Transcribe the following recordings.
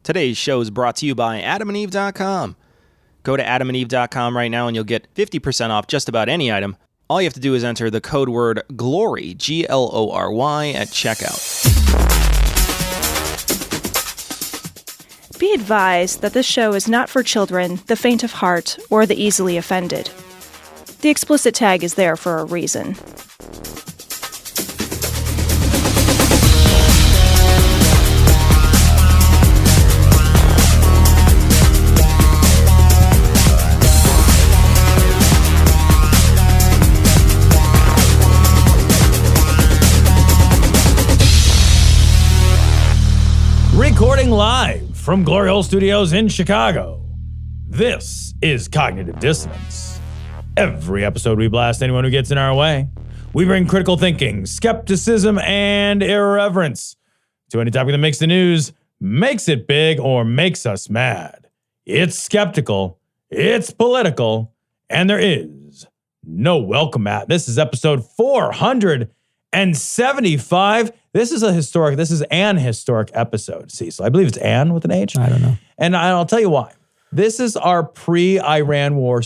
Today's show is brought to you by adamandeve.com. Go to adamandeve.com right now and you'll get 50% off just about any item. All you have to do is enter the code word GLORY, Glory, at checkout. Be advised that this show is not for children, the faint of heart, or the easily offended. The explicit tag is there for a reason. Recording live from Glory Hole Studios in Chicago, this is Cognitive Dissonance. Every episode we blast anyone who gets in our way. We bring critical thinking, skepticism, and irreverence to any topic that makes the news, makes it big, or makes us mad. It's skeptical, it's political, and there is no welcome mat. This is episode 475. This is an historic episode, Cecil. I believe it's Ann with an H. I don't know. And I'll tell you why. This is our pre-Iran war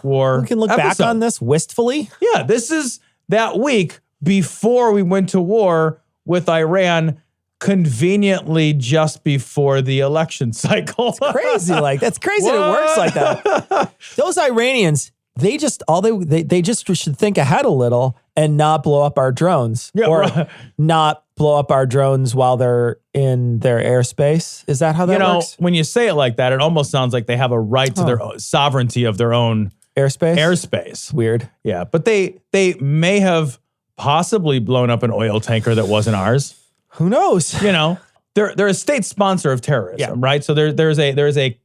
war. We can look episode. back on this wistfully. Yeah, this is that week before we went to war with Iran, conveniently just before the election cycle. Crazy, that's crazy that it works like that. Those Iranians, they just should think ahead a little and not blow up our drones, not blow up our drones while they're in their airspace. Is that how that works? When you say it like that, it almost sounds like they have a right to their sovereignty of their own airspace. Weird. Yeah, but they may have possibly blown up an oil tanker that wasn't ours. Who knows? They're a state sponsor of terrorism, right? So there's a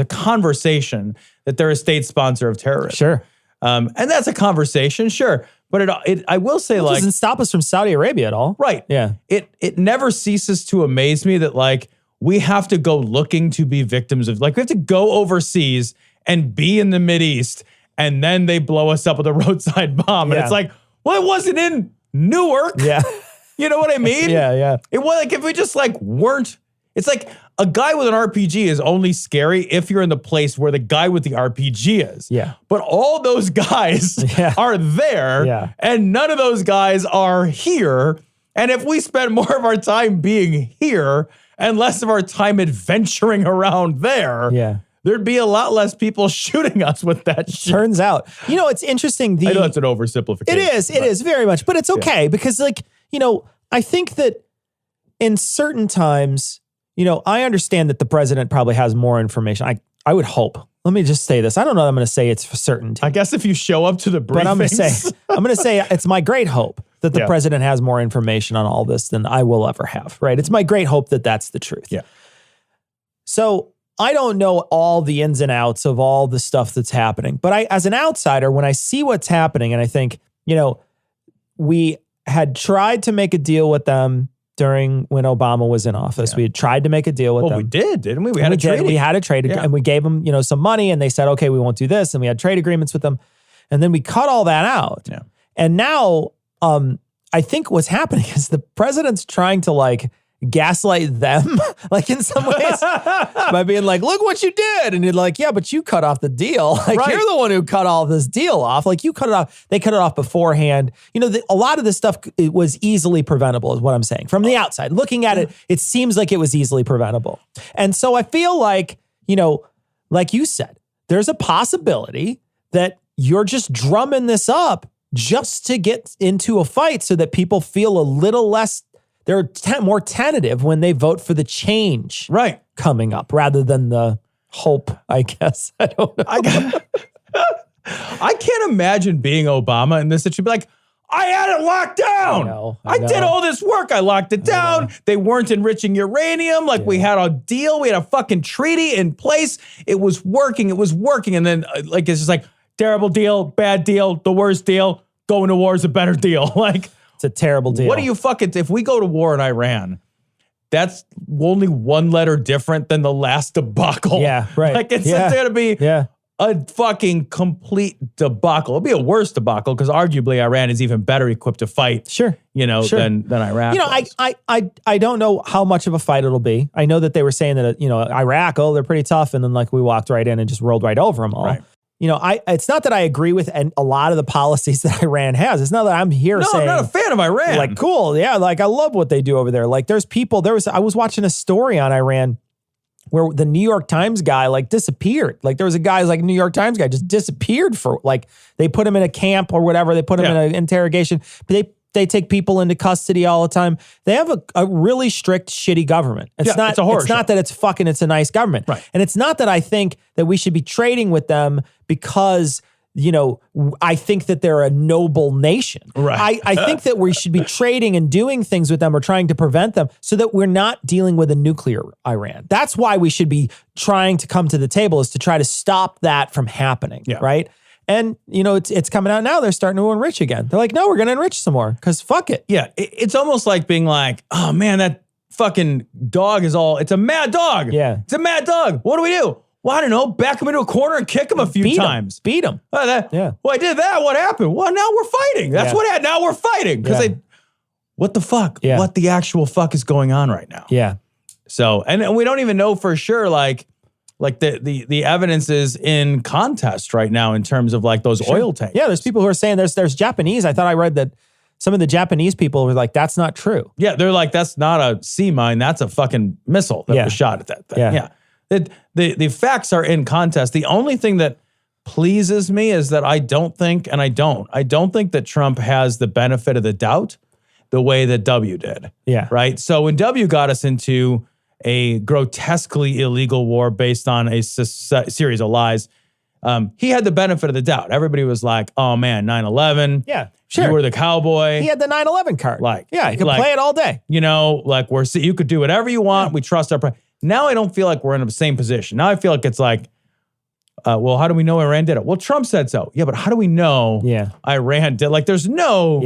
conversation that they're a state sponsor of terrorism. Sure. And that's a conversation, sure. But I will say, it doesn't stop us from Saudi Arabia at all. Right. Yeah. It never ceases to amaze me that we have to go looking to be victims of, we have to go overseas and be in the Mideast, and then they blow us up with a roadside bomb. And it's it wasn't in Newark. Yeah. You know what I mean? Yeah. It was if we just weren't. It's like a guy with an RPG is only scary if you're in the place where the guy with the RPG is. Yeah. But all those guys are there, and none of those guys are here. And if we spend more of our time being here and less of our time adventuring around there, there'd be a lot less people shooting us with that shit. Turns out. it's interesting. I know that's an oversimplification. It is very much, but it's okay because I think that in certain times, I understand that the president probably has more information. I would hope. Let me just say this. I don't know that I'm going to say it's for certainty. I guess if you show up to the briefings. But I'm going to say it's my great hope that the president has more information on all this than I will ever have, right? It's my great hope that that's the truth. Yeah. So I don't know all the ins and outs of all the stuff that's happening. But as an outsider, when I see what's happening and I think, we had tried to make a deal with them when Obama was in office. We had tried to make a deal with them. Well, we did, didn't we? We had a trade. We had a trade, and we gave them, some money, and they said, okay, we won't do this, and we had trade agreements with them, and then we cut all that out. Yeah. And now, I think what's happening is the president's trying to gaslight them, in some ways, by being look what you did, and you're yeah, but you cut off the deal. You're the one who cut all this deal off. You cut it off. They cut it off beforehand. A lot of this stuff it was easily preventable, is what I'm saying. From the outside, looking at it, it seems like it was easily preventable. And so I feel like you said, there's a possibility that you're just drumming this up just to get into a fight so that people feel a little less. They're more tentative when they vote for the change coming up rather than the hope, I guess. I don't know. I can't imagine being Obama in this situation. I had it locked down. I did all this work. I locked it down. They weren't enriching uranium. We had a deal. We had a fucking treaty in place. It was working. And then it's just terrible deal, bad deal, the worst deal. Going to war is a better deal. It's a terrible deal. What do you if we go to war in Iran, that's only one letter different than the last debacle. Yeah, right. It's going to be a fucking complete debacle. It'll be a worse debacle because arguably Iran is even better equipped to fight. Sure. Than Iraq. I don't know how much of a fight it'll be. I know that they were saying that Iraq, they're pretty tough, and then like we walked right in and just rolled right over them all. Right. It's not that I agree with a lot of the policies that Iran has. It's not that I'm here saying, I'm not a fan of Iran. Like, cool, yeah, like I love what they do over there. Like, I was watching a story on Iran where the New York Times guy like disappeared. Like there was a guy who's like New York Times guy just disappeared for like they put him in a camp or whatever. They put him in an interrogation. But they take people into custody all the time. They have a really strict, shitty government. It's a horror show. Not that it's a nice government. Right. And it's not that I think that we should be trading with them because I think that they're a noble nation. Right. I think that we should be trading and doing things with them or trying to prevent them so that we're not dealing with a nuclear Iran. That's why we should be trying to come to the table, is to try to stop that from happening. Yeah. Right. And, it's coming out now. They're starting to enrich again. They're like, no, we're going to enrich some more because fuck it. Yeah. It's almost like being like, oh man, that fucking dog it's a mad dog. Yeah. It's a mad dog. What do we do? Well, I don't know. Back him into a corner and kick him a few times. Beat him. Yeah. Well, I did that. What happened? Well, now we're fighting. That's what happened. Now we're fighting. Because what the fuck? Yeah. What the actual fuck is going on right now? Yeah. So, and we don't even know for sure, like the evidence is in contest right now in terms of like those oil tanks. Yeah, there's people who are saying there's Japanese. I thought I read that some of the Japanese people were like, that's not true. Yeah, they're like, that's not a sea mine. That's a fucking missile that was shot at that thing. Yeah. The facts are in contest. The only thing that pleases me is that I don't think that Trump has the benefit of the doubt the way that W did. Yeah. Right? So when W got us into a grotesquely illegal war based on a series of lies, he had the benefit of the doubt. Everybody was like, oh man, 9/11. Yeah, sure. You were the cowboy. He had the 9/11 card. He could play it all day. You could do whatever you want. We trust our Now I don't feel like we're in the same position. Now I feel like it's like, well, how do we know Iran did it? Well, Trump said so. Yeah, but how do we know Iran did? Like, there's no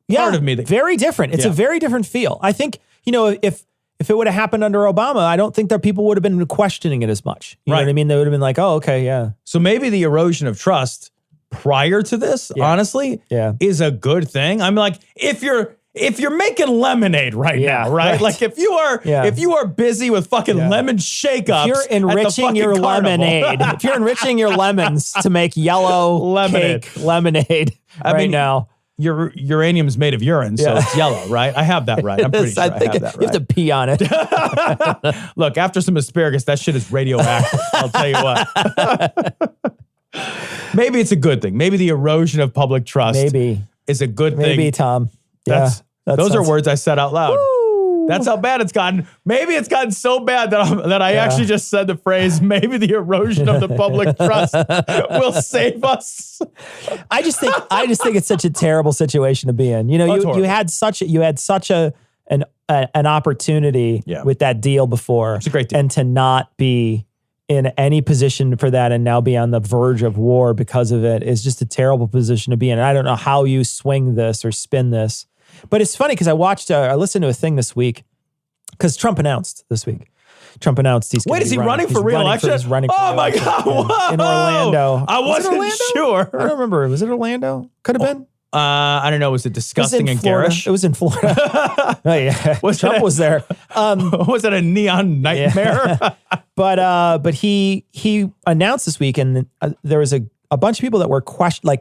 part of me that... Very different. It's a very different feel. I think, if it would have happened under Obama, I don't think that people would have been questioning it as much. You know what I mean? They would have been like, oh, okay, yeah. So maybe the erosion of trust prior to this, honestly, is a good thing. I'm like, if you're making lemonade now, right? Like if you are busy with fucking lemon shake-ups, if you're enriching your lemonade, if you're enriching your lemons to make yellow cake lemonade now. Your uranium's made of urine, so it's yellow, right? I have that right. I'm pretty sure I have that right. You have to pee on it. Look, after some asparagus, that shit is radioactive. I'll tell you what. Maybe it's a good thing. Maybe the erosion of public trust is a good thing. Maybe, Tom. Those are words I said out loud. Woo. That's how bad it's gotten. Maybe it's gotten so bad that I actually just said the phrase, maybe the erosion of the public trust will save us. I just think it's such a terrible situation to be in. You had such an opportunity with that deal before. It's a great deal. And to not be in any position for that and now be on the verge of war because of it is just a terrible position to be in. And I don't know how you swing this or spin this. But it's funny because I listened to a thing this week because Trump announced this week. He's Wait, is he running for re-election? He's running for re-election. My God. Whoa. In Orlando. I wasn't sure. I don't remember. Was it Orlando? Could have been. I don't know. Was it disgusting and garish? It was in Florida. Oh, yeah. Trump was there. Was it a neon nightmare? Yeah. But he announced this week, and there was a bunch of people that were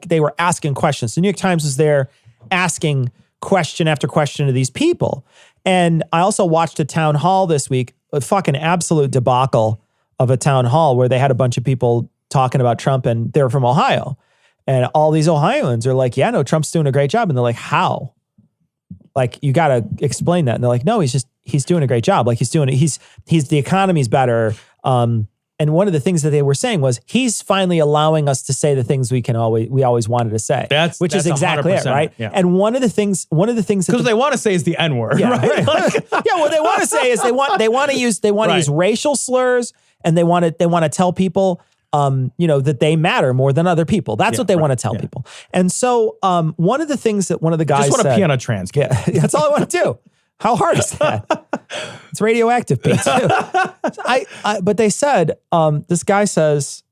they were asking questions. The New York Times was there asking question after question to these people. And I also watched a town hall this week, a fucking absolute debacle of a town hall where they had a bunch of people talking about Trump, and they're from Ohio. And all these Ohioans are like, yeah, no, Trump's doing a great job. And they're like, how? Like, you got to explain that. And they're like, no, he's doing a great job. Like the economy's better. And one of the things that they were saying was he's finally allowing us to say the things we always wanted to say. Which is exactly it, right? Yeah. And one of the things because they want to say is the N-word, right? What they want to say is they want to use racial slurs, and they want to tell people that they matter more than other people. That's what they want to tell people. And so one of the things that one of the guys just want said, a piano transcript. Yeah, that's all I want to do. How hard is that? It's radioactive, Pete, too. But they said, this guy says,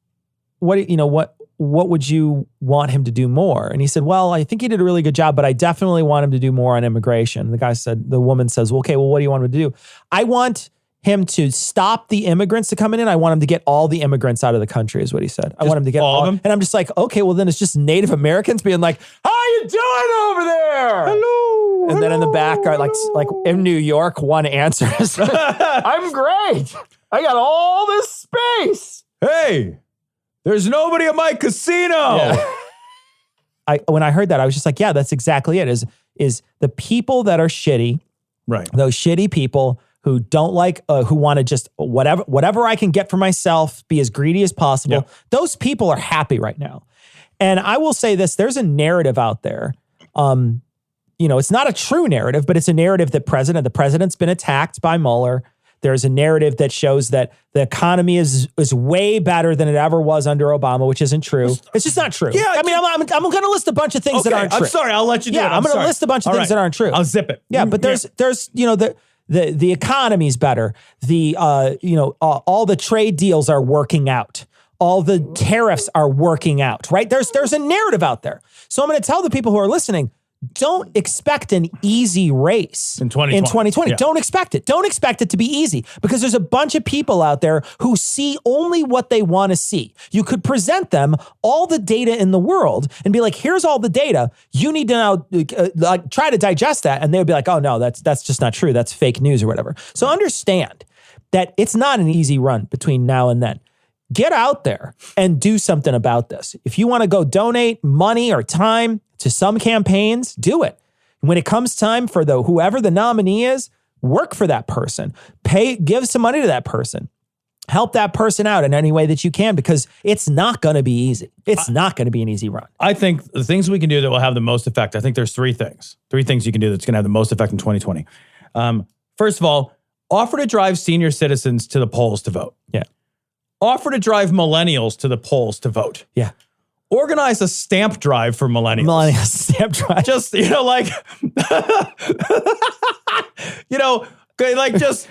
what would you want him to do more? And he said, well, I think he did a really good job, but I definitely want him to do more on immigration. The woman says, well, okay, well, what do you want him to do? I want him to stop the immigrants to coming in. I want him to get all the immigrants out of the country is what he said. I want him to get all of them. And I'm just like, okay, well then it's just Native Americans being like, how you doing over there? Hello. And then in the back are like in New York, one answers, I'm great. I got all this space. Hey, there's nobody at my casino. Yeah. When I heard that, I was just like, yeah, that's exactly it. Is the people that are shitty, right? Those shitty people who don't like, who want to just whatever I can get for myself, be as greedy as possible. Yep. Those people are happy right now. And I will say this, there's a narrative out there. It's not a true narrative, but it's a narrative that the president's been attacked by Mueller. There's a narrative that shows that the economy is way better than it ever was under Obama, which isn't true. It's just not true. Yeah, I'm going to list a bunch of things that aren't true. I'm sorry, I'll let you do it. I'm going to list a bunch of things that aren't true. I'll zip it. Yeah, but there's the economy's better. All the trade deals are working out. All the tariffs are working out, right? There's a narrative out there. So I'm going to tell the people who are listening, don't expect an easy race in 2020. Yeah. Don't expect it. Don't expect it to be easy because there's a bunch of people out there who see only what they want to see. You could present them all the data in the world and be like, here's all the data. You need to now try to digest that. And they would be like, oh no, that's just not true. That's fake news or whatever. So understand that it's not an easy run between now and then. Get out there and do something about this. If you want to go donate money or time to some campaigns, do it. When it comes time for whoever the nominee is, work for that person. Give some money to that person. Help that person out in any way that you can because it's not going to be easy. It's not going to be an easy run. I think the things we can do that will have the most effect, I think there's three things you can do that's going to have the most effect in 2020. First of all, offer to drive senior citizens to the polls to vote. Yeah. Offer to drive millennials to the polls to vote. Yeah. Organize a stamp drive for millennials. Millennials stamp drive. Just,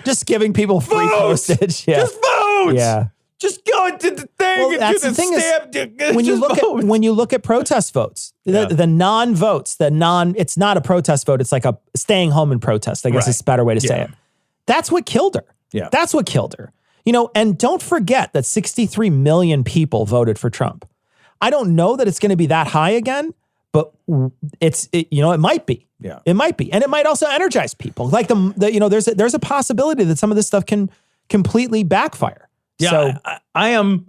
just giving people free postage. Yeah. Just vote. Yeah. Just go into the thing and do the stamp. When you look at protest votes, the non-votes, it's not a protest vote. It's like a staying home and protest. I guess is a better way to say it. That's what killed her. Yeah. That's what killed her. And don't forget that 63 million people voted for Trump. I don't know that it's going to be that high again, but it might be. Yeah. It might be. And it might also energize people. Like there's a possibility that some of this stuff can completely backfire. Yeah. So I am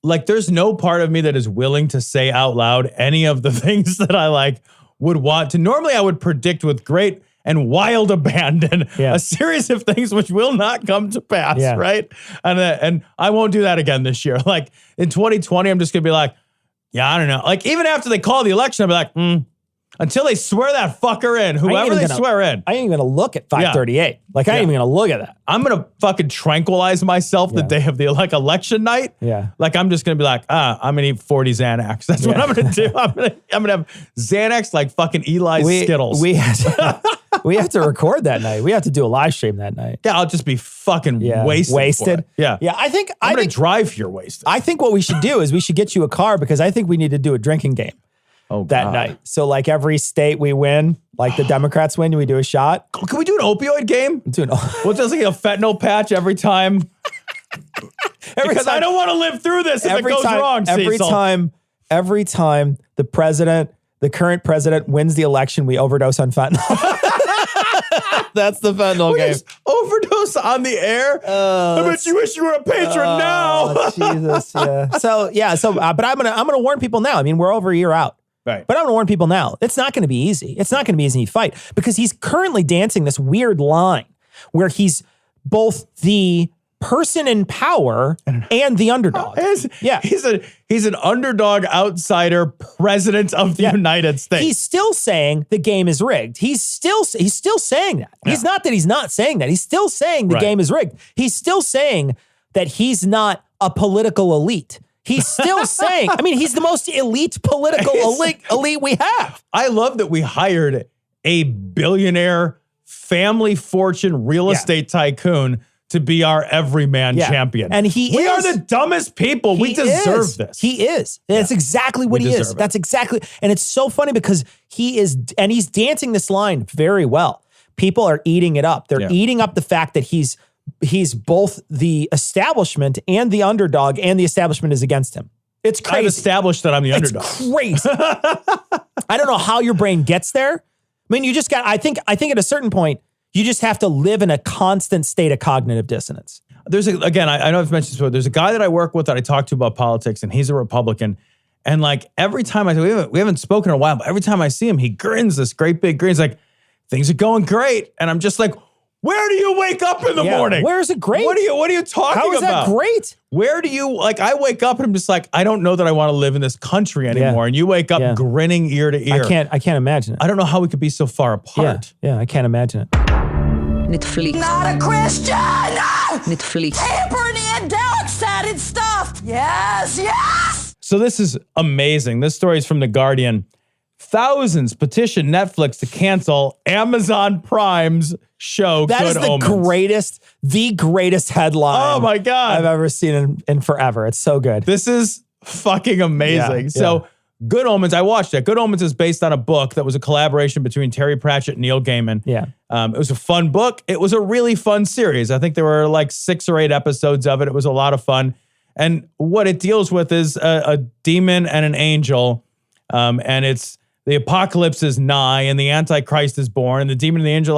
like, there's no part of me that is willing to say out loud any of the things that I would want to. Normally I would predict with great and wild abandon a series of things which will not come to pass, right? And I won't do that again this year. Like in 2020, I'm just gonna be like, I don't know. Like even after they call the election, I'll be like, until they swear that fucker in, whoever they swear in. I ain't even gonna look at 538. I ain't even gonna look at that. I'm gonna fucking tranquilize myself the day of the election night. Yeah. Like I'm just gonna be like, I'm gonna eat 40 Xanax. That's what I'm gonna do. I'm gonna have Xanax like fucking Eli's Skittles. We have to record that night. We have to do a live stream that night. Yeah, I'll just be fucking wasted. Yeah. Yeah, I think I'm gonna drive here wasted. I think what we should do is we should get you a car because I think we need to do a drinking game. That night. So like every state we win, like the Democrats win, we do a shot. Can we do an opioid game? We'll just like a fentanyl patch every time. Because I don't want to live through this if it goes wrong, Cecil. Every time the current president wins the election, we overdose on fentanyl. That's the fentanyl game. Overdose on the air? I bet you wish you were a patron now. Jesus, yeah. But I'm gonna warn people now. I mean, we're over a year out. Right. But I'm going to warn people now, it's not going to be easy. It's not going to be easy to fight because he's currently dancing this weird line where he's both the person in power and the underdog. He's an underdog outsider president of the United States. He's still saying the game is rigged. He's still saying that. Yeah. He's not that he's not saying that. He's still saying the game is rigged. He's still saying that he's not a political elite. He's still saying, I mean, he's the most elite political elite we have. I love that we hired a billionaire family fortune real estate tycoon to be our everyman champion. And we are the dumbest people. We deserve this. He is. That's exactly what he is. That's exactly. And it's so funny because he's dancing this line very well. People are eating it up. They're eating up the fact that he's both the establishment and the underdog, and the establishment is against him. It's crazy. I've established that I'm the underdog. It's crazy. I don't know how your brain gets there. I mean, you just got, I think at a certain point, you just have to live in a constant state of cognitive dissonance. Again, I know I've mentioned this before. There's a guy that I work with that I talk to about politics, and he's a Republican. And like every time we haven't spoken in a while, but every time I see him, he grins this great big grin. He's like, things are going great. And I'm just like, where do you wake up in the morning? Where is it great? What are you talking about? How is that great? Where do you, like, I wake up and I'm just like, I don't know that I want to live in this country anymore. Yeah. And you wake up grinning ear to ear. I can't imagine it. I don't know how we could be so far apart. Yeah, I can't imagine it. Netflix. Not a Christian! Netflix. Tampering in dark-sided stuff! Yes! So this is amazing. This story is from The Guardian. Thousands petition Netflix to cancel Amazon Prime's show That is Good the Omens. greatest headline Oh my God. I've ever seen in forever. It's so good. This is fucking amazing. So Good Omens, I watched it. Good Omens is based on a book that was a collaboration between Terry Pratchett and Neil Gaiman. Yeah. It was a fun book. It was a really fun series. I think there were like 6 or 8 episodes of it. It was a lot of fun. And what it deals with is a demon and an angel. And it's the apocalypse is nigh and the Antichrist is born. And the demon and the angel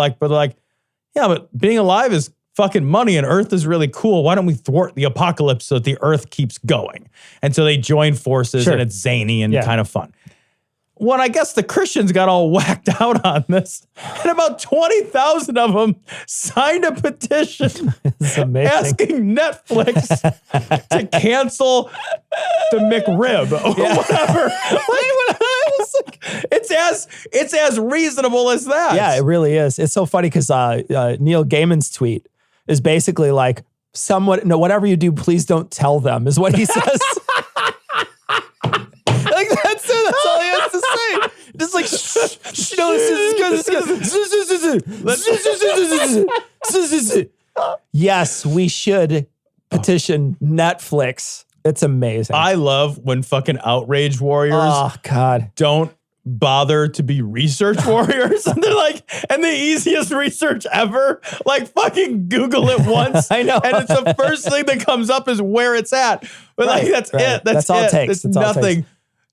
but being alive is fucking money and Earth is really cool. Why don't we thwart the apocalypse so that the Earth keeps going? And so they join forces and it's zany and kind of fun. Well, I guess the Christians got all whacked out on this. And about 20,000 of them signed a petition asking Netflix to cancel the McRib or whatever. It's as reasonable as that. Yeah, it really is. It's so funny because Neil Gaiman's tweet is basically like, whatever you do, please don't tell them, is what he says. Like, that's it. That's all he has to say. Just like, shh, no, this is good. Yes, we should petition Netflix. It's amazing. I love when fucking outrage warriors don't bother to be research warriors. And they're like, and the easiest research ever, like fucking Google it once. I know. And it's the first thing that comes up is where it's at. But like, that's it. That's all it. it takes. It's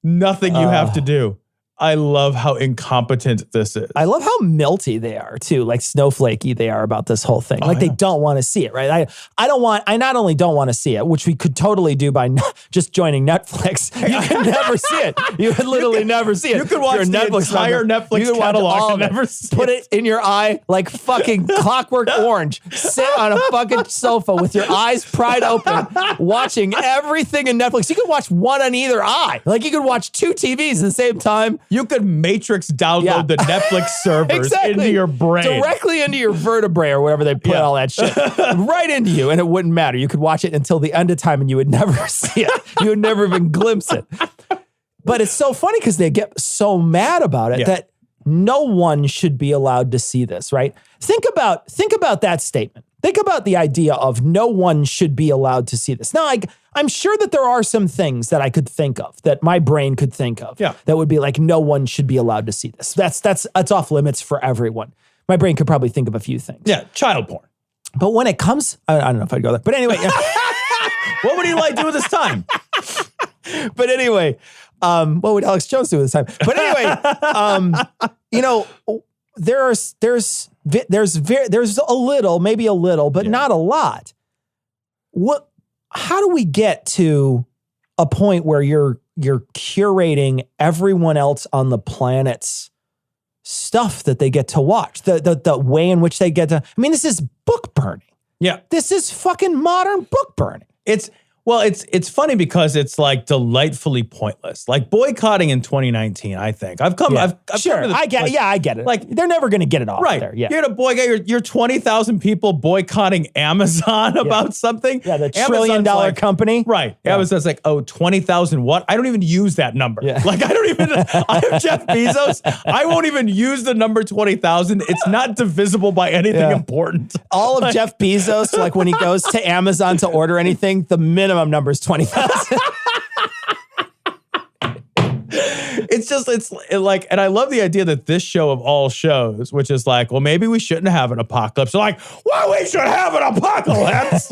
nothing you have to do. I love how incompetent this is. I love how melty they are too, like snowflakey they are about this whole thing. Like they don't want to see it, right? I not only don't want to see it, which we could totally do by just joining Netflix. You can never see it. You would literally never see it. You could watch the entire Netflix catalog and never see Put it in your eye like fucking Clockwork Orange. Sit on a fucking sofa with your eyes pried open, watching everything in Netflix. You could watch one on either eye. Like you could watch 2 TVs at the same time. You could Matrix download the Netflix servers into your brain. Directly into your vertebrae or wherever they put all that shit. Right into you. And it wouldn't matter. You could watch it until the end of time and you would never see it. You would never even glimpse it. But it's so funny because they get so mad about it that no one should be allowed to see this, right? Think about that statement. Think about the idea of no one should be allowed to see this. Now, I'm sure that there are some things that I could think of, that my brain could think of, that would be like, no one should be allowed to see this. That's off limits for everyone. My brain could probably think of a few things. Yeah, child porn. But when it comes, I don't know if I'd go there. But anyway. What would he like do with his time? But anyway, what would Alex Jones do with his time? But anyway, there's a little, maybe a little, but not a lot. How do we get to a point where you're curating everyone else on the planet's stuff that they get to watch? The way in which they get to, I mean, this is book burning. Yeah. This is fucking modern book burning. Well, it's funny because it's like delightfully pointless. Like boycotting in 2019, I think. I've come to this, I get it. Like they're never going to get it off there. Yeah. You're going to boycott your 20,000 people boycotting Amazon about something. Yeah, the $1 trillion company. Right. Yeah. Amazon's like, 20,000 what? I don't even use that number. Yeah. Like I have Jeff Bezos. I won't even use the number 20,000. It's not divisible by anything important. All of Jeff Bezos, like when he goes to Amazon to order anything, the minimum number is 20,000. It's like, and I love the idea that this show of all shows, which is like, well, maybe we shouldn't have an apocalypse. They're like, well, we should have an apocalypse.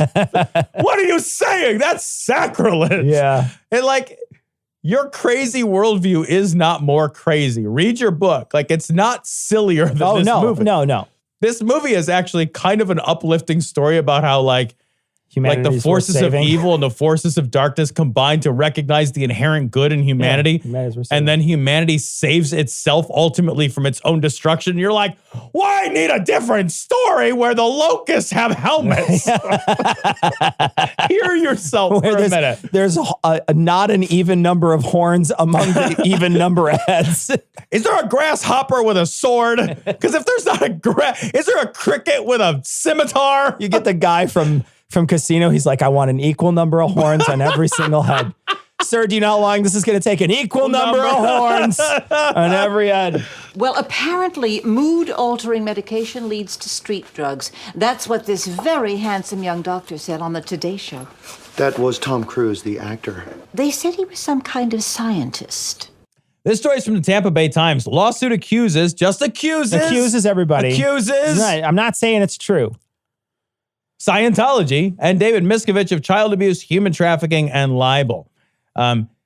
What are you saying? That's sacrilege. Yeah. And like, your crazy worldview is not more crazy. Read your book. Like, it's not sillier than this movie. No. This movie is actually kind of an uplifting story about how like the forces of evil and the forces of darkness combine to recognize the inherent good in humanity. And then humanity saves itself ultimately from its own destruction. You're like, why need a different story where the locusts have helmets? Hear yourself for a minute. There's not an even number of horns among the even number of heads. Is there a grasshopper with a sword? Because if there's not is there a cricket with a scimitar? You get the guy from Casino. He's like, I want an equal number of horns on every single head. Sir, do you know how long this is going to take? An equal number of horns on every head. Well, apparently, mood-altering medication leads to street drugs. That's what this very handsome young doctor said on the Today Show. That was Tom Cruise, the actor. They said he was some kind of scientist. This story is from the Tampa Bay Times. Lawsuit accuses everybody. Accuses. I'm not saying it's true. Scientology and David Miscavige of child abuse, human trafficking, and libel.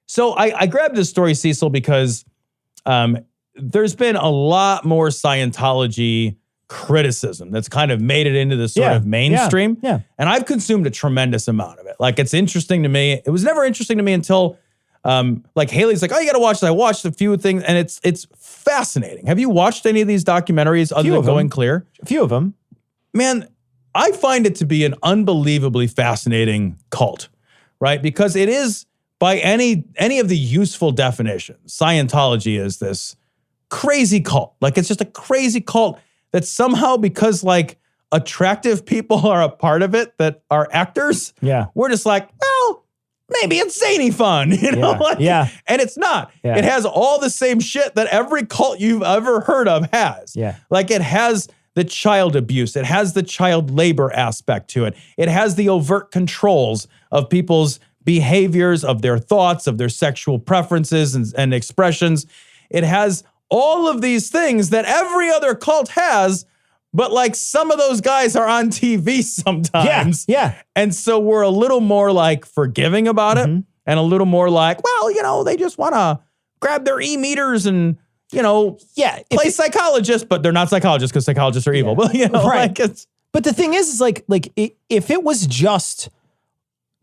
So I grabbed this story, Cecil, because there's been a lot more Scientology criticism that's kind of made it into the sort of mainstream. Yeah. And I've consumed a tremendous amount of it. Like, it's interesting to me. It was never interesting to me until like Haley's like, oh, you got to watch this. I watched a few things and it's fascinating. Have you watched any of these documentaries other than Going Clear? A few of them. Man, I find it to be an unbelievably fascinating cult, right? Because it is, by any of the useful definitions, Scientology is this crazy cult. Like, it's just a crazy cult that somehow, because like attractive people are a part of it that are actors, we're just like, well, maybe it's zany fun, you know? And it's not. Yeah. It has all the same shit that every cult you've ever heard of has. Yeah. Like, it has the child abuse. It has the child labor aspect to it. It has the overt controls of people's behaviors, of their thoughts, of their sexual preferences and expressions. It has all of these things that every other cult has, but like some of those guys are on TV sometimes. Yeah. And so we're a little more like forgiving about it and a little more like, well, you know, they just want to grab their e-meters and, you know, play psychologists, but they're not psychologists because psychologists are evil. But, you know, right. like but the thing is like if it was just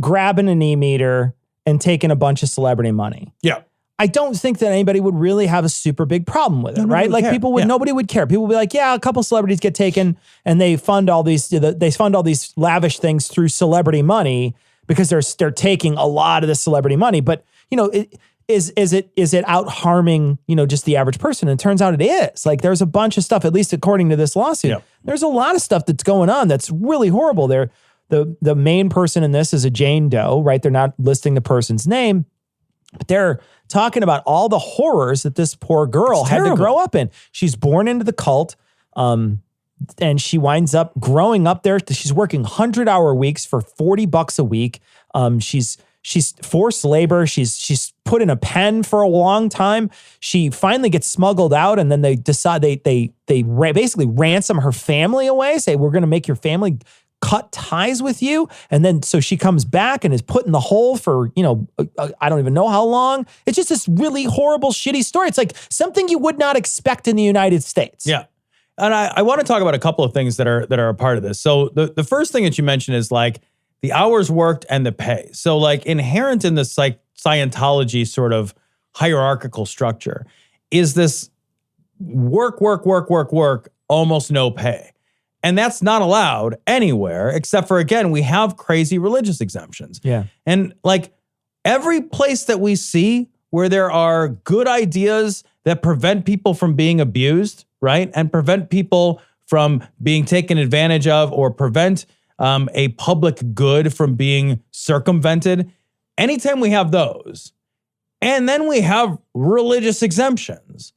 grabbing an e-meter and taking a bunch of celebrity money. Yeah. I don't think that anybody would really have a super big problem with it, right? Like people would, nobody would care. People would be like, yeah, a couple celebrities get taken and they fund all these lavish things through celebrity money because they're taking a lot of the celebrity money. But, you know, is it out harming, you know, just the average person? And it turns out it is. Like, there's a bunch of stuff, at least according to this lawsuit. Yeah. There's a lot of stuff that's going on that's really horrible. The main person in this is a Jane Doe, right? They're not listing the person's name, but they're talking about all the horrors that this poor girl had to grow up in. She's born into the cult, and she winds up growing up there. She's working 100-hour weeks for $40 a week. She's forced labor. She's put in a pen for a long time. She finally gets smuggled out, and then they decide they basically ransom her family away. Say, we're going to make your family cut ties with you. And then so she comes back and is put in the hole for, you know, I don't even know how long. It's just this really horrible, shitty story. It's like something you would not expect in the United States. Yeah. And I want to talk about a couple of things that are a part of this. So the first thing that you mentioned is like the hours worked and the pay. So like inherent in the Scientology sort of hierarchical structure is this work, almost no pay. And that's not allowed anywhere except for, again, we have crazy religious exemptions. Yeah. And like every place that we see where there are good ideas that prevent people from being abused, right? And prevent people from being taken advantage of or prevent a public good from being circumvented. Anytime we have those, and then we have religious exemptions,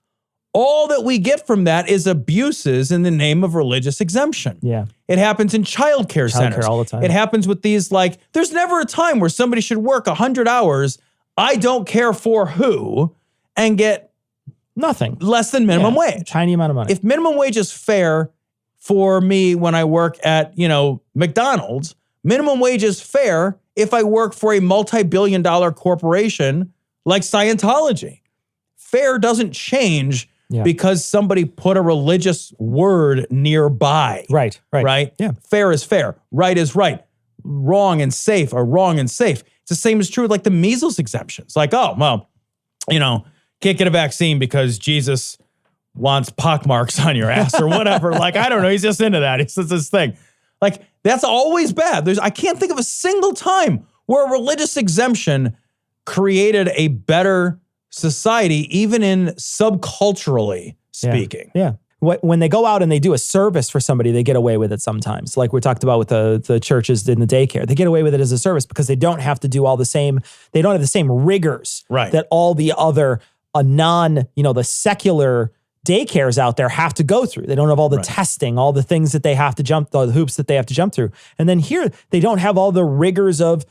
all that we get from that is abuses in the name of religious exemption. Yeah. It happens in childcare centers. all the time. It happens with these, like, there's never a time where somebody should work 100 hours, I don't care for who, and get Nothing. less than minimum wage. Tiny amount of money. If minimum wage is fair for me when I work at, McDonald's, minimum wage is fair if I work for a multi-billion-dollar corporation like Scientology. Fair doesn't change because somebody put a religious word nearby. Right. Yeah. Fair is fair. Right is right. Wrong and safe are wrong and safe. It's the same as true with like the measles exemptions. Like, oh, well, can't get a vaccine because Jesus wants pockmarks on your ass or whatever. Like, I don't know. He's just into that. It's just this thing. Like, that's always bad. I can't think of a single time where a religious exemption created a better society, even in subculturally speaking. Yeah. When they go out and they do a service for somebody, they get away with it sometimes. Like we talked about with the churches in the daycare. They get away with it as a service because they don't have to do all the same, they don't have the same rigors that all the other the secular daycares out there have to go through. They don't have all the testing, all the things that they have to jump, the hoops that they have to jump through. And then here, they don't have all the rigors of,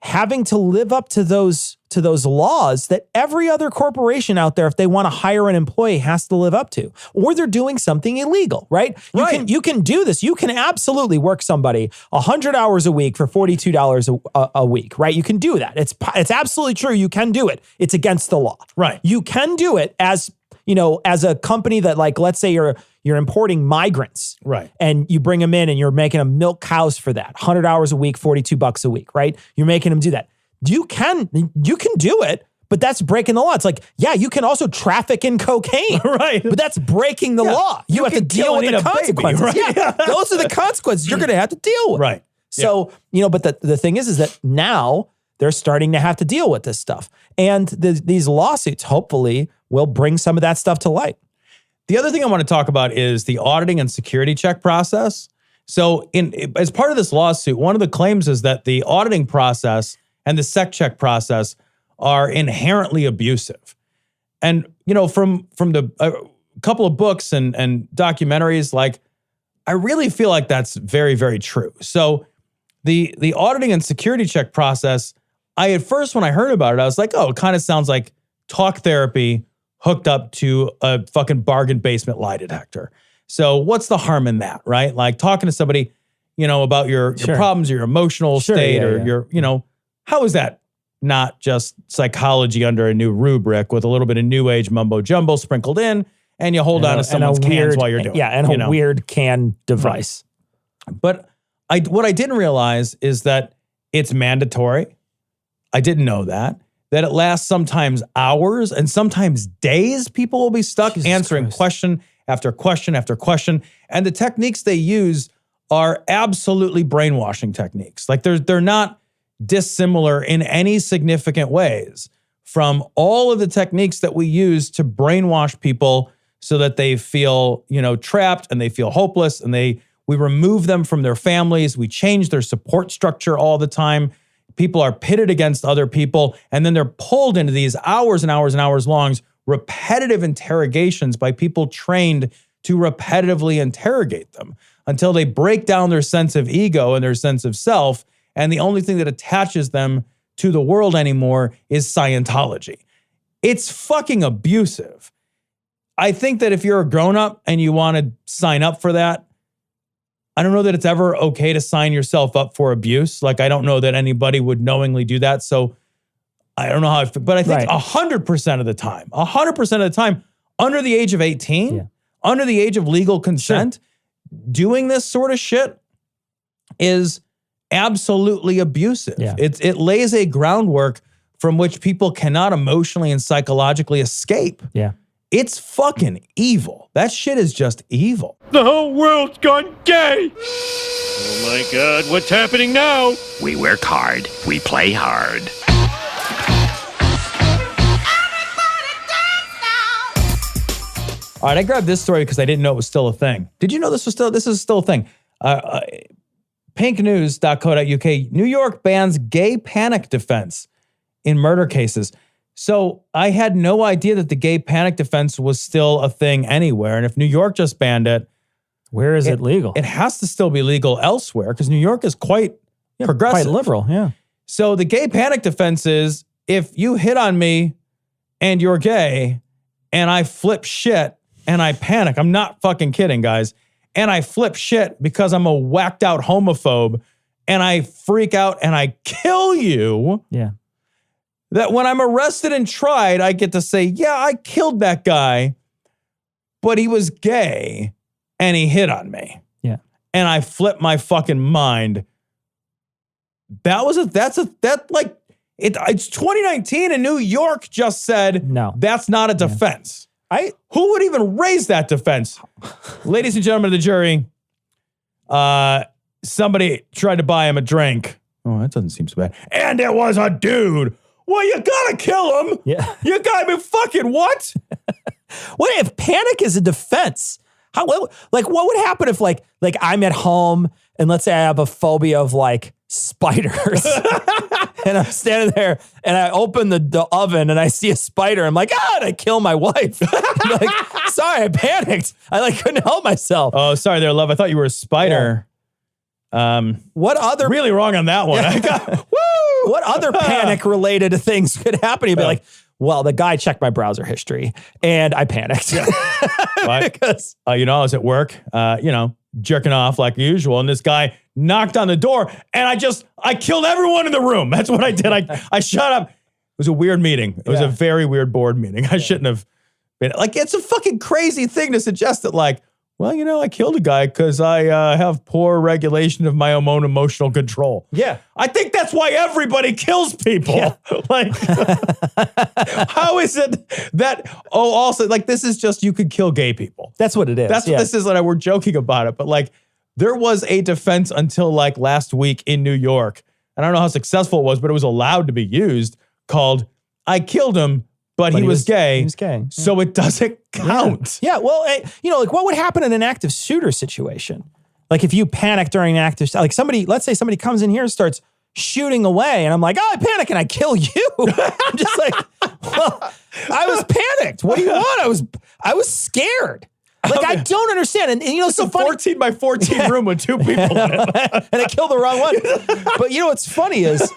having to live up to those laws that every other corporation out there, if they want to hire an employee, has to live up to, or they're doing something illegal, right? You can do this. You can absolutely work somebody 100 hours a week for $42 a week, right? You can do that. It's absolutely true. You can do it. It's against the law, right? You can do it as a company that, like, let's say you're importing migrants, right? And you bring them in and you're making them milk cows for that. 100 hours a week, $42 a week, right? You're making them do that. You can do it, but that's breaking the law. It's like, yeah, you can also traffic in cocaine, right? But that's breaking the law. You have to deal with the consequences. Baby, right? Yeah, those are the consequences you're going to have to deal with. Right. So, but the thing is that now they're starting to have to deal with this stuff. And these lawsuits, hopefully, will bring some of that stuff to light. The other thing I want to talk about is the auditing and security check process. So as part of this lawsuit, one of the claims is that the auditing process and the sec check process are inherently abusive. And, from the couple of books and documentaries, like, I really feel like that's very, very true. So the auditing and security check process, at first, when I heard about it, I was like, oh, it kind of sounds like talk therapy hooked up to a fucking bargain basement lie detector. So what's the harm in that, right? Like talking to somebody, about your problems, or your emotional state, your, how is that not just psychology under a new rubric with a little bit of new age mumbo jumbo sprinkled in, and you hold on to someone's cans while you're doing it? Yeah, and a weird can device. Right. But what I didn't realize is that it's mandatory. I didn't know that it lasts sometimes hours and sometimes days. People will be stuck answering question after question after question. And the techniques they use are absolutely brainwashing techniques. Like they're not dissimilar in any significant ways from all of the techniques that we use to brainwash people so that they feel, trapped and they feel hopeless, and we remove them from their families. We change their support structure all the time. People are pitted against other people, and then they're pulled into these hours and hours and hours long repetitive interrogations by people trained to repetitively interrogate them until they break down their sense of ego and their sense of self, and the only thing that attaches them to the world anymore is Scientology. It's fucking abusive. I think that if you're a grown-up and you want to sign up for that, I don't know that it's ever okay to sign yourself up for abuse. Like, I don't know that anybody would knowingly do that. So I don't know how, but I think 100% of the time, under the age of 18, under the age of legal consent, doing this sort of shit is absolutely abusive. Yeah. It lays a groundwork from which people cannot emotionally and psychologically escape. Yeah. It's fucking evil. That shit is just evil. The whole world's gone gay. Oh my God, what's happening now? We work hard. We play hard. All right, I grabbed this story because I didn't know it was still a thing. Did you know this is still a thing? Pinknews.co.uk, New York bans gay panic defense in murder cases. So I had no idea that the gay panic defense was still a thing anywhere. And if New York just banned it, where is it legal? It has to still be legal elsewhere because New York is quite progressive. Quite liberal, yeah. So the gay panic defense is if you hit on me and you're gay and I flip shit and I panic, I'm not fucking kidding, guys, and I flip shit because I'm a whacked out homophobe and I freak out and I kill you. Yeah. That when I'm arrested and tried, I get to say, yeah, I killed that guy, but he was gay and he hit on me. Yeah. And I flipped my fucking mind. It's 2019 and New York just said, no, that's not a defense. Who would even raise that defense? Ladies and gentlemen of the jury, somebody tried to buy him a drink. Oh, that doesn't seem so bad. And it was a dude. Well, you gotta kill him. Yeah. You gotta be fucking what? What if panic is a defense? What would happen if like I'm at home and let's say I have a phobia of like spiders and I'm standing there and I open the oven and I see a spider. I'm like, and I kill my wife. I'm like, sorry, I panicked. I couldn't help myself. Oh, sorry there, love. I thought you were a spider. Yeah. What other really wrong on that one? Yeah. What other panic related things could happen? You'd be like, well, the guy checked my browser history and I panicked. Yeah. Because I was at work, jerking off like usual, and this guy knocked on the door, and I killed everyone in the room. That's what I did. I shut up. It was a weird meeting. It was a very weird board meeting. I shouldn't have been it's a fucking crazy thing to suggest that I killed a guy because I have poor regulation of my own emotional control. Yeah. I think that's why everybody kills people. Yeah. How is it that, also, this is just, you could kill gay people. That's what it is. That's what this is, we're joking about it. But there was a defense until last week in New York. And I don't know how successful it was, but it was allowed to be used, called, I killed him, but he was gay. He was gay. So it doesn't count. Yeah. Well, what would happen in an active shooter situation? Like if you panic during an active, let's say somebody comes in here and starts shooting away and I'm like, I panic and I kill you. I'm just like, well, I was panicked. What do you want? I was scared. I don't understand. And it's a 14 by 14 room with two people in it. And I killed the wrong one. But what's funny is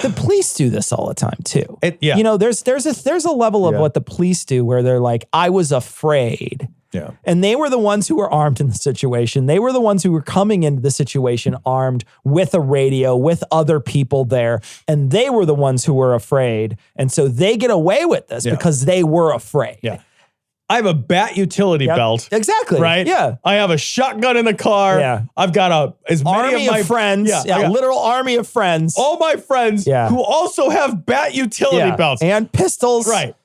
the police do this all the time too. There's a level of what the police do where they're like, I was afraid. Yeah. And they were the ones who were armed in the situation. They were the ones who were coming into the situation armed with a radio, with other people there. And they were the ones who were afraid. And so they get away with this because they were afraid. Yeah. I have a bat utility belt. Exactly. Right? Yeah. I have a shotgun in the car. Yeah. I've got as many army of my friends. Yeah. Literal army of friends. All my friends who also have bat utility belts. And pistols. Right.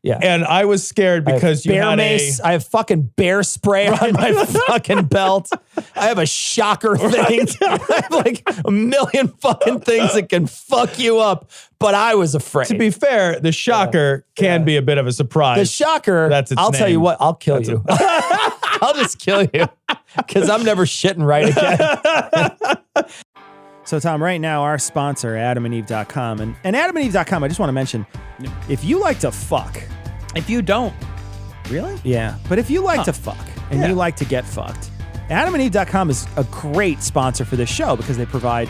Yeah. And I was scared because you had mace. I have fucking bear spray on my fucking belt. I have a shocker thing. I have a million fucking things that can fuck you up. But I was afraid. To be fair, the shocker can be a bit of a surprise. The shocker, I'll tell you what, I'll kill you. I'll just kill you. Because I'm never shitting right again. So, Tom, right now, our sponsor, AdamandEve.com. And AdamandEve.com, I just want to mention, if you like to fuck. If you don't. Really? Yeah. But if you like to fuck and you like to get fucked, AdamandEve.com is a great sponsor for this show because they provide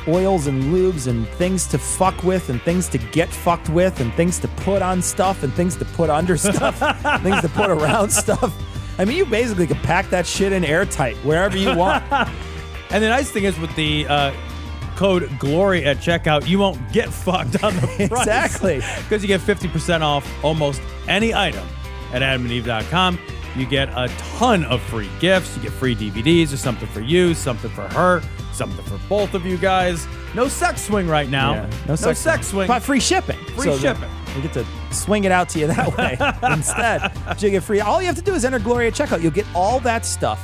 oils and lubes and things to fuck with and things to get fucked with and things to put on stuff and things to put under stuff, things to put around stuff. I mean, you basically can pack that shit in airtight wherever you want. And the nice thing is with the code GLORY at checkout, you won't get fucked on the price. Exactly. Because you get 50% off almost any item at AdamandEve.com. You get a ton of free gifts. You get free DVDs. There's something for you, something for her, something for both of you guys. No sex swing right now. Yeah, no sex swing. But free shipping. Free shipping. We get to swing it out to you that way instead. You get free. All you have to do is enter Glory at checkout. You'll get all that stuff.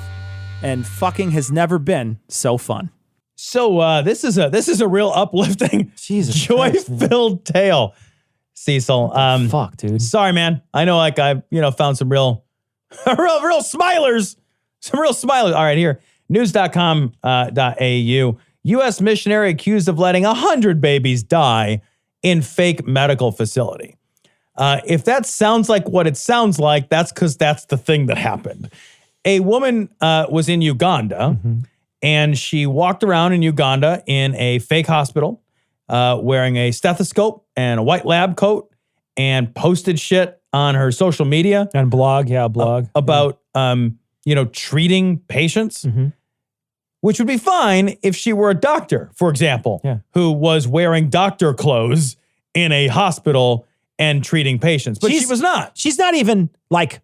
And fucking has never been so fun. So this is a real uplifting, joy-filled tale, Cecil. Fuck, dude. Sorry, man. I know, like I found some real smilers. Some real smilers. All right, here. News.com.au. U.S. missionary accused of letting 100 babies die in fake medical facility. If that sounds like what it sounds like, that's because that's the thing that happened. A woman was in Uganda, and she walked around in Uganda in a fake hospital, wearing a stethoscope and a white lab coat, and posted shit on her social media. And blog, about treating patients, which would be fine if she were a doctor, for example, who was wearing doctor clothes in a hospital and treating patients. But she was not. She's not even like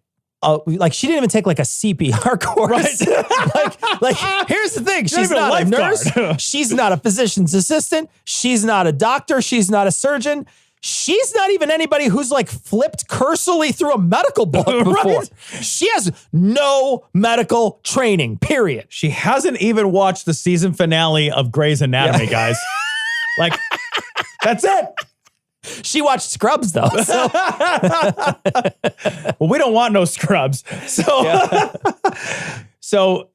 she didn't even take like a CPR course. Right. like here's the thing. She's not a nurse. She's not a physician's assistant. She's not a doctor. She's not a surgeon. She's not even anybody who's like flipped cursorily through a medical book before. Right? She has no medical training, period. She hasn't even watched the season finale of Grey's Anatomy, guys. Like, that's it. She watched Scrubs, though. So. Well, we don't want no Scrubs. So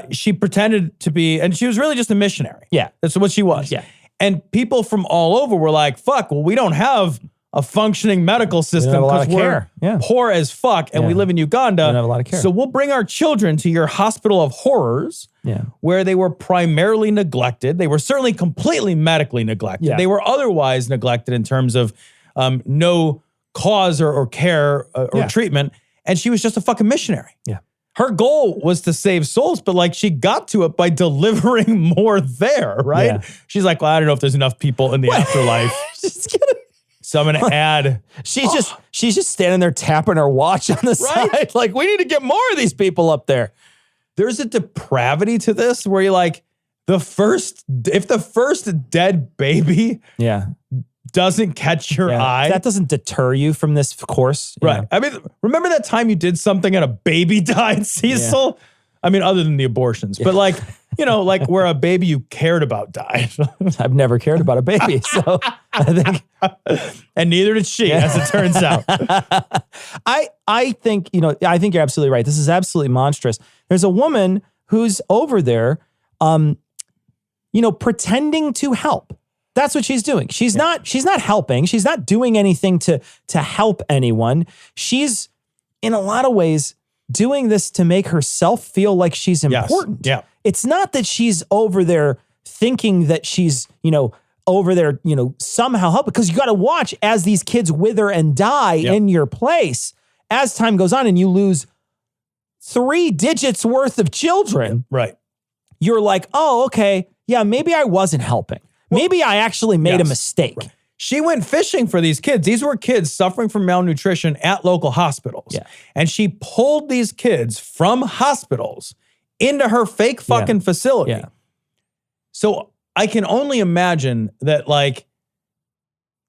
she pretended to be, and she was really just a missionary. Yeah. That's what she was. Yeah. And people from all over were like, fuck, well, we don't have a functioning medical system because we're poor as fuck and we live in Uganda. We don't have a lot of care. So we'll bring our children to your hospital of horrors where they were primarily neglected. They were certainly completely medically neglected. Yeah. They were otherwise neglected in terms of no cause or care or treatment. And she was just a fucking missionary. Yeah. Her goal was to save souls, but like she got to it by delivering more there, right? Yeah. She's like, well, I don't know if there's enough people in the afterlife. Just kidding. So I'm going to add. She's just standing there tapping her watch on the side. Like, we need to get more of these people up there. There's a depravity to this where you're like, if the first dead baby doesn't catch your eye. That doesn't deter you from this course. Right. Know? I mean, remember that time you did something and a baby died, Cecil? Yeah. I mean, other than the abortions, but like, like where a baby you cared about died. I've never cared about a baby, so I think. And neither did she, as it turns out. I think you're absolutely right. This is absolutely monstrous. There's a woman who's over there, pretending to help. That's what she's doing. She's not helping. She's not doing anything to help anyone. She's in a lot of ways doing this to make herself feel like she's important. Yes. Yeah. It's not that she's over there thinking that she's, over there, somehow help, because you got to watch as these kids wither and die in your place as time goes on and you lose 3 digits worth of children. Right. You're like, oh, okay. Yeah, maybe I wasn't helping. Maybe I actually made a mistake. Right. She went fishing for these kids. These were kids suffering from malnutrition at local hospitals. Yeah. And she pulled these kids from hospitals into her fake fucking facility. Yeah. So I can only imagine that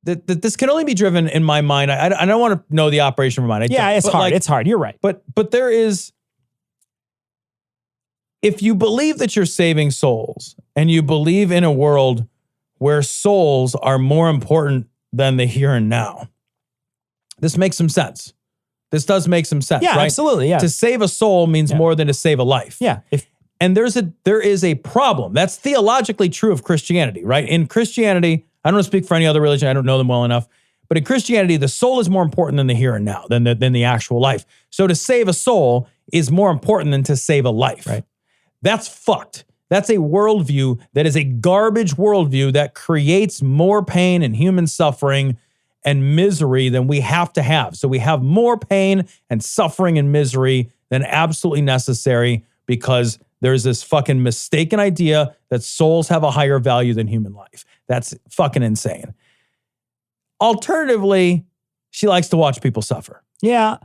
that this can only be driven in my mind. I don't want to know the operation of my mind. It's hard. It's hard. You're right. But there is, if you believe that you're saving souls and you believe in a world where souls are more important than the here and now, this makes some sense. This does make some sense, right? Absolutely, yeah. To save a soul means more than to save a life. Yeah. And there is a problem. That's theologically true of Christianity, right? In Christianity, I don't want to speak for any other religion. I don't know them well enough. But in Christianity, the soul is more important than the here and now, than the actual life. So to save a soul is more important than to save a life. Right. That's fucked. That's a worldview that is a garbage worldview that creates more pain and human suffering and misery than we have to have. So we have more pain and suffering and misery than absolutely necessary because there's this fucking mistaken idea that souls have a higher value than human life. That's fucking insane. Alternatively, she likes to watch people suffer. Yeah.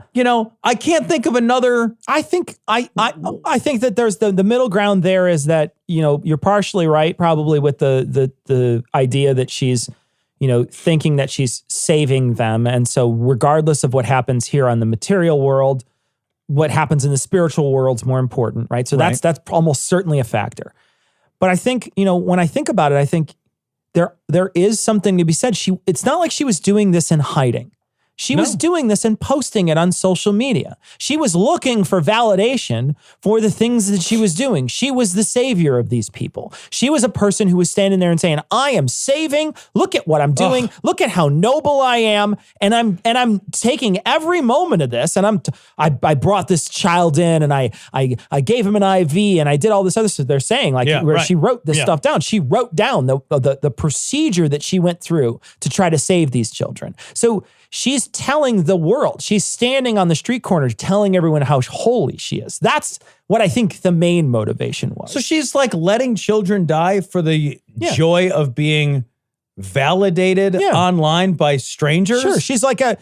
I can't think of another. I think that there's the middle ground there is that, you're partially right, probably with the idea that she's, thinking that she's saving them. And so regardless of what happens here on the material world, what happens in the spiritual world is more important, right? So that's almost certainly a factor. But I think, when I think about it, I think there is something to be said. It's not like she was doing this in hiding. She was doing this and posting it on social media. She was looking for validation for the things that she was doing. She was the savior of these people. She was a person who was standing there and saying, I am saving. Look at what I'm doing. Ugh. Look at how noble I am. And I'm taking every moment of this. And I brought this child in and I gave him an IV and I did all this other stuff. They're saying she wrote this stuff down. She wrote down the procedure that she went through to try to save these children. So she's telling the world. She's standing on the street corner telling everyone how holy she is. That's what I think the main motivation was. So she's like letting children die for the joy of being validated online by strangers? Sure. She's like a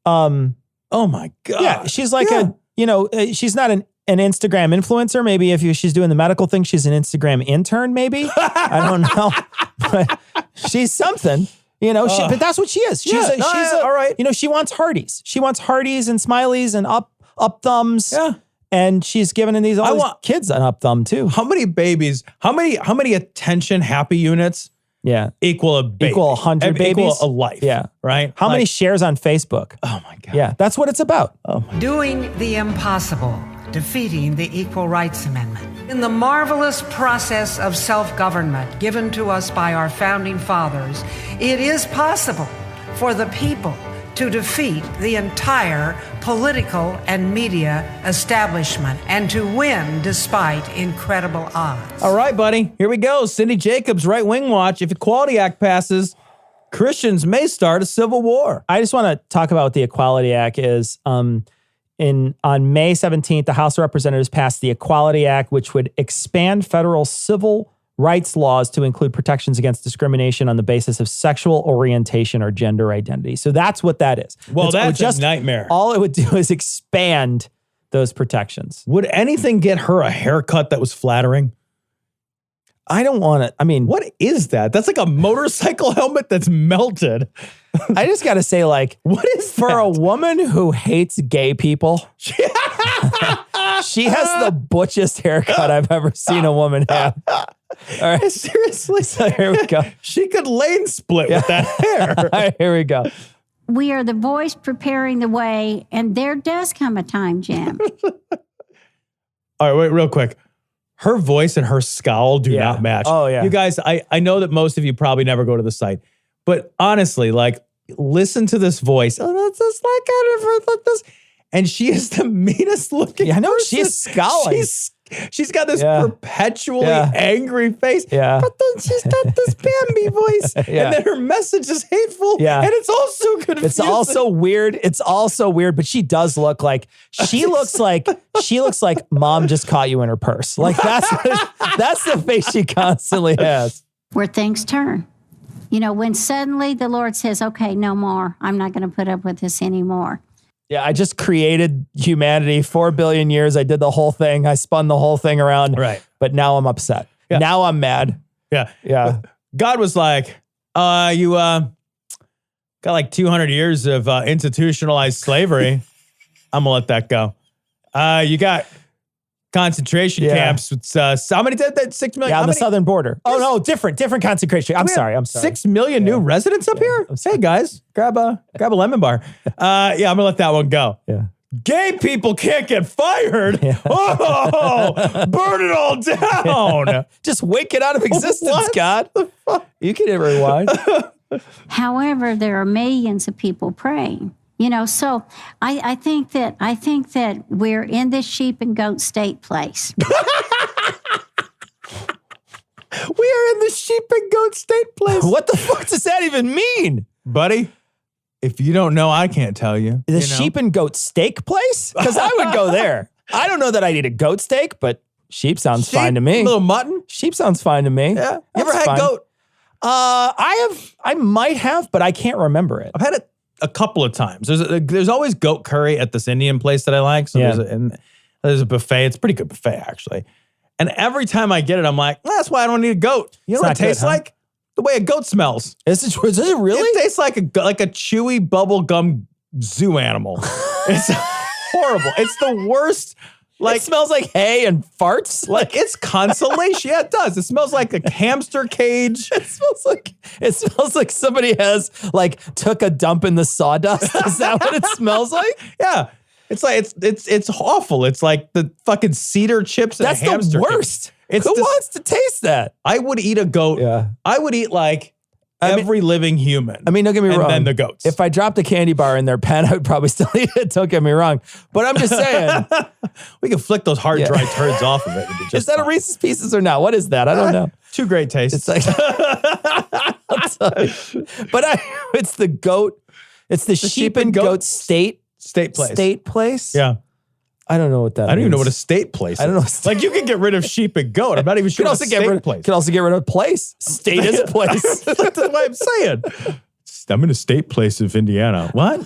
oh my God. Yeah, she's like she's not an Instagram influencer. Maybe if she's doing the medical thing, she's an Instagram intern, maybe. I don't know. But she's something. But that's what she is. She's all right. She wants hearties. She wants hearties and smileys and up thumbs. Yeah. And she's giving these kids an up thumb too. How many babies? How many attention happy units? Yeah. Equal a baby. Equal 100 babies. Equal a life. Yeah. Right? How many shares on Facebook? Oh my God. Yeah. That's what it's about. Oh my Doing the impossible. Defeating the Equal Rights Amendment. In the marvelous process of self-government given to us by our founding fathers, it is possible for the people to defeat the entire political and media establishment and to win despite incredible odds. All right, buddy. Here we go. Cindy Jacobs, Right Wing Watch. If Equality Act passes, Christians may start a civil war. I just want to talk about what the Equality Act is. On May 17th, the House of Representatives passed the Equality Act, which would expand federal civil rights laws to include protections against discrimination on the basis of sexual orientation or gender identity. So that's what that is. Well, that's just a nightmare. All it would do is expand those protections. Would anything get her a haircut that was flattering? I don't want it. I mean, what is that? That's like a motorcycle helmet that's melted. I just got to say, like, what is for that? A woman who hates gay people, she has the butchest haircut I've ever seen a woman have. All right, seriously. So here we go. She could lane split with that hair. All right, here we go. We are the voice preparing the way, and there does come a time, Jim. All right, wait, real quick. Her voice and her scowl do not match. Oh, yeah. You guys, I know that most of you probably never go to the site, but honestly, like, listen to this voice. Oh, that's just like this. And she is the meanest looking I know, person. she's scowling. She's got this perpetually angry face. Yeah. But then she's got this Bambi voice. And then her message is hateful. Yeah. And it's also confusing. It's also weird. It's also weird, but she does look like she looks like mom just caught you in her purse. Like that's the face she constantly has. Where things turn. When suddenly the Lord says, okay, no more. I'm not going to put up with this anymore. Yeah, I just created humanity, 4 billion years. I did the whole thing. I spun the whole thing around. Right. But now I'm upset. Yeah. Now I'm mad. Yeah. Yeah. God was like, you got like 200 years of institutionalized slavery. I'm going to let that go. You got concentration camps. With, how many did that? 6 million? Yeah, on the southern border. Oh, no, different concentration. I'm sorry. 6 million new residents up here? Hey, guys, grab a lemon bar. I'm going to let that one go. Yeah. Gay people can't get fired. Yeah. Oh, burn it all down. Just wake it out of existence, God. You can hit rewind. However, there are millions of people praying. So I think that we're in this sheep and goat state place. We are in the sheep and goat state place. What the fuck does that even mean? Buddy, if you don't know, I can't tell you. The sheep and goat steak place? Because I would go there. I don't know that I'd eat a goat steak, but sheep sounds fine to me. A little mutton? Sheep sounds fine to me. Yeah. You ever had goat? I might have, but I can't remember it. I've had it a couple of times. There's always goat curry at this Indian place that I like. So there's a buffet. It's a pretty good buffet, actually. And every time I get it, I'm like, that's why I don't need a goat. You know what it tastes like? the way a goat smells. Is it really? It tastes like a chewy bubble gum zoo animal. It's horrible. It's the worst. Like, it smells like hay and farts. Like it's consolation. Yeah, it does. It smells like a hamster cage. It smells like somebody has like took a dump in the sawdust. Is that what it smells like? Yeah. It's like it's awful. It's like the fucking cedar chips. That's and a hamster the worst. Cage. Who wants to taste that? I would eat a goat. Yeah. I would eat like every living human. I mean, don't get me wrong. And then the goats. If I dropped a candy bar in their pen, I would probably still eat it. Don't get me wrong. But I'm just saying. We can flick those hard, dry turds off of it. Is that a Reese's Pieces or not? What is that? I don't know. Two great tastes. It's like, but it's the goat. It's the sheep and goat state place. State place? Yeah. I don't know what that means. I don't even know what a state place is. I don't know. Like you can get rid of sheep and goat. I'm not even sure what a state place. Can also get rid of place. State is a place. That's what I'm saying. I'm in a state place of Indiana. What?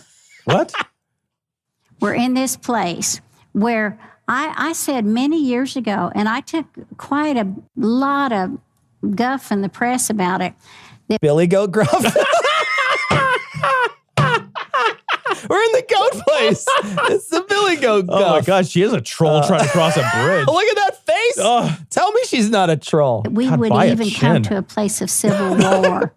We're in this place where I said many years ago, and I took quite a lot of guff in the press about it. Billy Goat Gruff. We're in the goat place. It's the Billy Goat Guff. Oh my God, she is a troll trying to cross a bridge. Look at that face. Tell me she's not a troll. We would even come to a place of civil war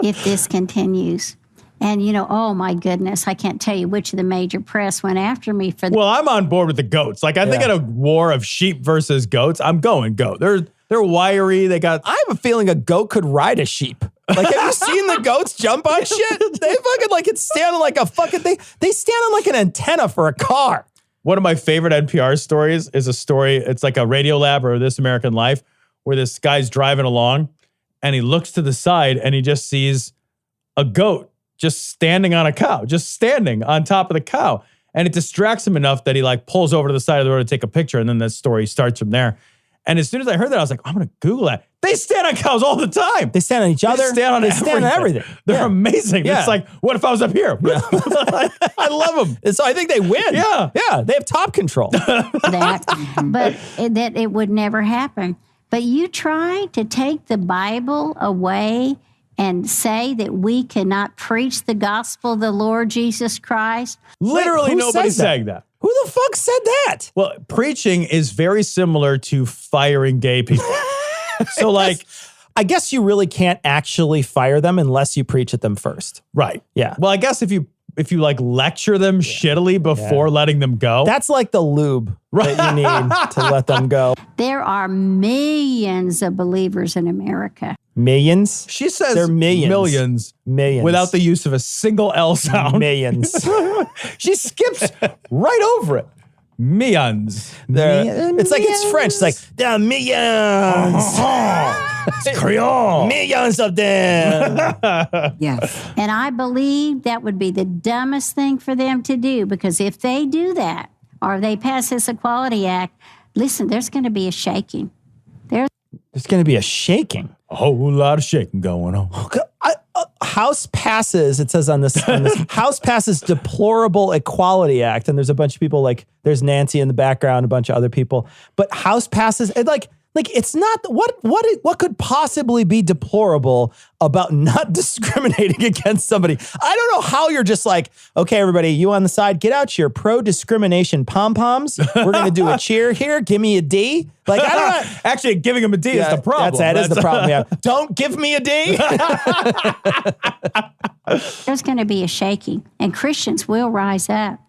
if this continues. And, oh my goodness, I can't tell you which of the major press went after me for that. Well, I'm on board with the goats. Like, I think in a war of sheep versus goats, I'm going goat. They're wiry. They got... I have a feeling a goat could ride a sheep. Like, have you seen the goats jump on shit? They fucking like it's standing like a fucking... They stand on like an antenna for a car. One of my favorite NPR stories is a story, it's like a Radio Lab or This American Life, where this guy's driving along and he looks to the side and he just sees a goat just standing on a cow, just standing on top of the cow. And it distracts him enough that he like pulls over to the side of the road to take a picture. And then the story starts from there. And as soon as I heard that, I was like, I'm going to Google that. They stand on cows all the time. They stand on each other. They stand on everything. They're amazing. Yeah. It's like, what if I was up here? Yeah. I love them. And so I think they win. Yeah. Yeah. They have top control. But that it would never happen. But you try to take the Bible away and say that we cannot preach the gospel of the Lord Jesus Christ. Literally nobody's saying that. Who the fuck said that? Well, preaching is very similar to firing gay people. So like, I guess you really can't actually fire them unless you preach at them first. Right. Yeah. Well, I guess if you like lecture them shittily before letting them go. That's like the lube that you need to let them go. There are millions of believers in America. Millions? She says they're millions. Millions. Without the use of a single L sound. Millions. She skips right over it. Millions. It's like it's French. It's like, there are millions. It's Creole. Millions of them. Yes. And I believe that would be the dumbest thing for them to do, because if they do that or they pass this Equality Act, listen, there's going to be a shaking. There's going to be a shaking. A whole lot of shaking going on. House passes, it says on this House passes Deplorable Equality Act. And there's a bunch of people like, there's Nancy in the background, a bunch of other people. But House passes, and like it's not, what could possibly be deplorable about not discriminating against somebody? I don't know how you're just like, okay, everybody, you on the side, get out your pro-discrimination pom-poms. We're going to do a cheer here. Give me a D. Like, I don't know. Actually, giving him a D is the problem. That is the problem. Yeah. Don't give me a D. There's going to be a shaking, and Christians will rise up.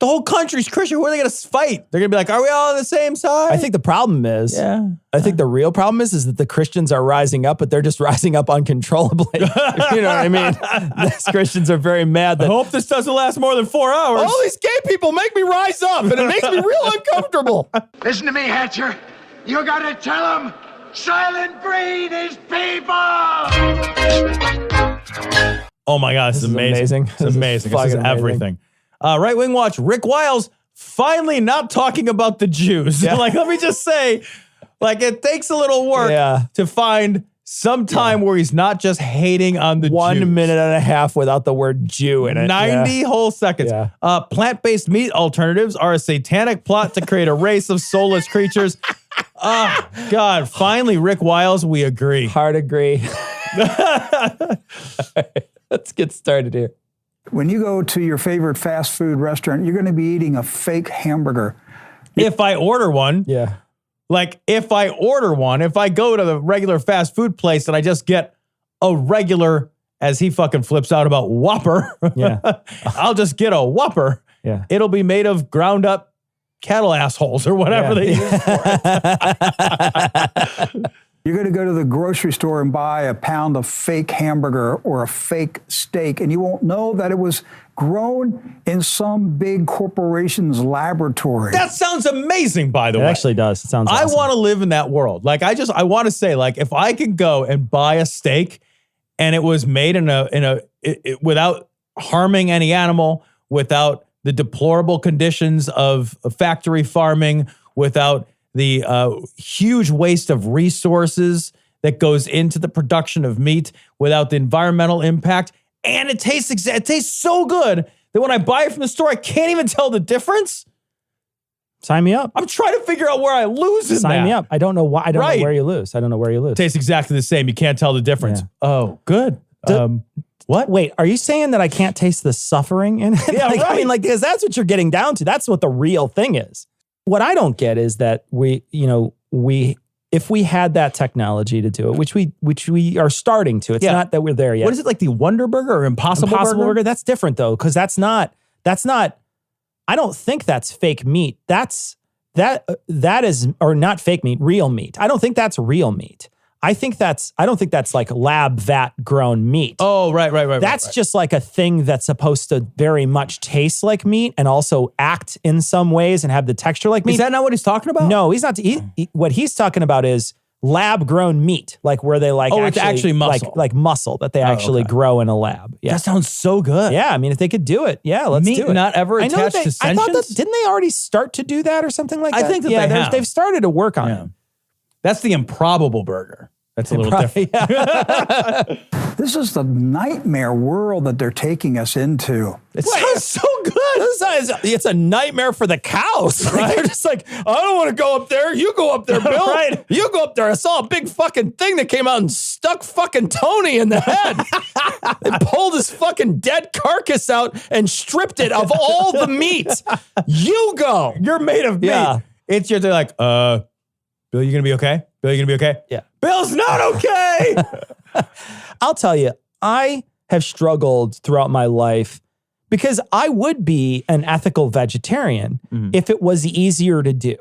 The whole country's Christian. Who are they going to fight? They're going to be like, are we all on the same side? I think the problem is, I think the real problem is that the Christians are rising up, but they're just rising up uncontrollably. You know what I mean? These Christians are very mad that, I hope this doesn't last more than 4 hours. All these gay people make me rise up, and it makes me real uncomfortable. Listen to me, Hatcher. You got to tell them silent breed is people. Oh my God, this is amazing. This is amazing. This is everything. Right Wing Watch, Rick Wiles finally not talking about the Jews. Yeah. Like, let me just say, like, it takes a little work to find some time where he's not just hating on the Jews. 1 minute and a half without the word Jew in it. 90 whole seconds. Yeah. Plant-based meat alternatives are a satanic plot to create a race of soulless creatures. Oh, God. Finally, Rick Wiles, we agree. Hard agree. Let's get started here. When you go to your favorite fast food restaurant, you're going to be eating a fake hamburger. If I order one. Yeah. Like, if I go to the regular fast food place and I just get a regular, as he fucking flips out about Whopper. Yeah. I'll just get a Whopper. Yeah. It'll be made of ground up cattle assholes or whatever they use for it. You're going to go to the grocery store and buy a pound of fake hamburger or a fake steak, and you won't know that it was grown in some big corporation's laboratory. That sounds amazing, by the way. It actually does. It sounds awesome. I want to live in that world. Like, I want to say, like, if I could go and buy a steak and it was made without harming any animal, without the deplorable conditions of factory farming, without the huge waste of resources that goes into the production of meat, without the environmental impact, and it tastes so good that when I buy it from the store, I can't even tell the difference. Sign me up. I'm trying to figure out where I lose in that. Sign me up. I don't know why. I don't know where you lose. I don't know where you lose. It tastes exactly the same. You can't tell the difference. Yeah. Oh, good. What? Wait, are you saying that I can't taste the suffering in it? Yeah, like, right. I mean, like, because that's what you're getting down to. That's what the real thing is. What I don't get is that if we had that technology to do it, which we are starting to, it's not that we're there yet. What is it, like the Wonder Burger or Impossible Burger? That's different though, because that's not, I don't think that's fake meat. That is, or not fake meat, real meat. I don't think that's real meat. I don't think that's like lab vat grown meat. Oh, right. That's just like a thing that's supposed to very much taste like meat and also act in some ways and have the texture like meat. Is that not what he's talking about? No, he's not. What he's talking about is lab grown meat, like where they it's actually muscle. like muscle that they actually grow in a lab. Yeah. That sounds so good. Yeah, I mean, if they could do it, let's meat do it. Not ever I know attached to sentience? I thought didn't they already start to do that or something like that? I think that they have. They've started to work on it. That's the improbable burger. That's a little different. This is the nightmare world that they're taking us into. It sounds so good. It's a nightmare for the cows. Right? They're just like, I don't want to go up there. You go up there, Bill. Right. You go up there. I saw a big fucking thing that came out and stuck fucking Tony in the head. They pulled his fucking dead carcass out and stripped it of all the meat. You go. You're made of meat. Yeah. They're like, Bill, you gonna be okay? Bill, you gonna be okay? Yeah. Bill's not okay. I'll tell you, I have struggled throughout my life because I would be an ethical vegetarian if it was easier to do.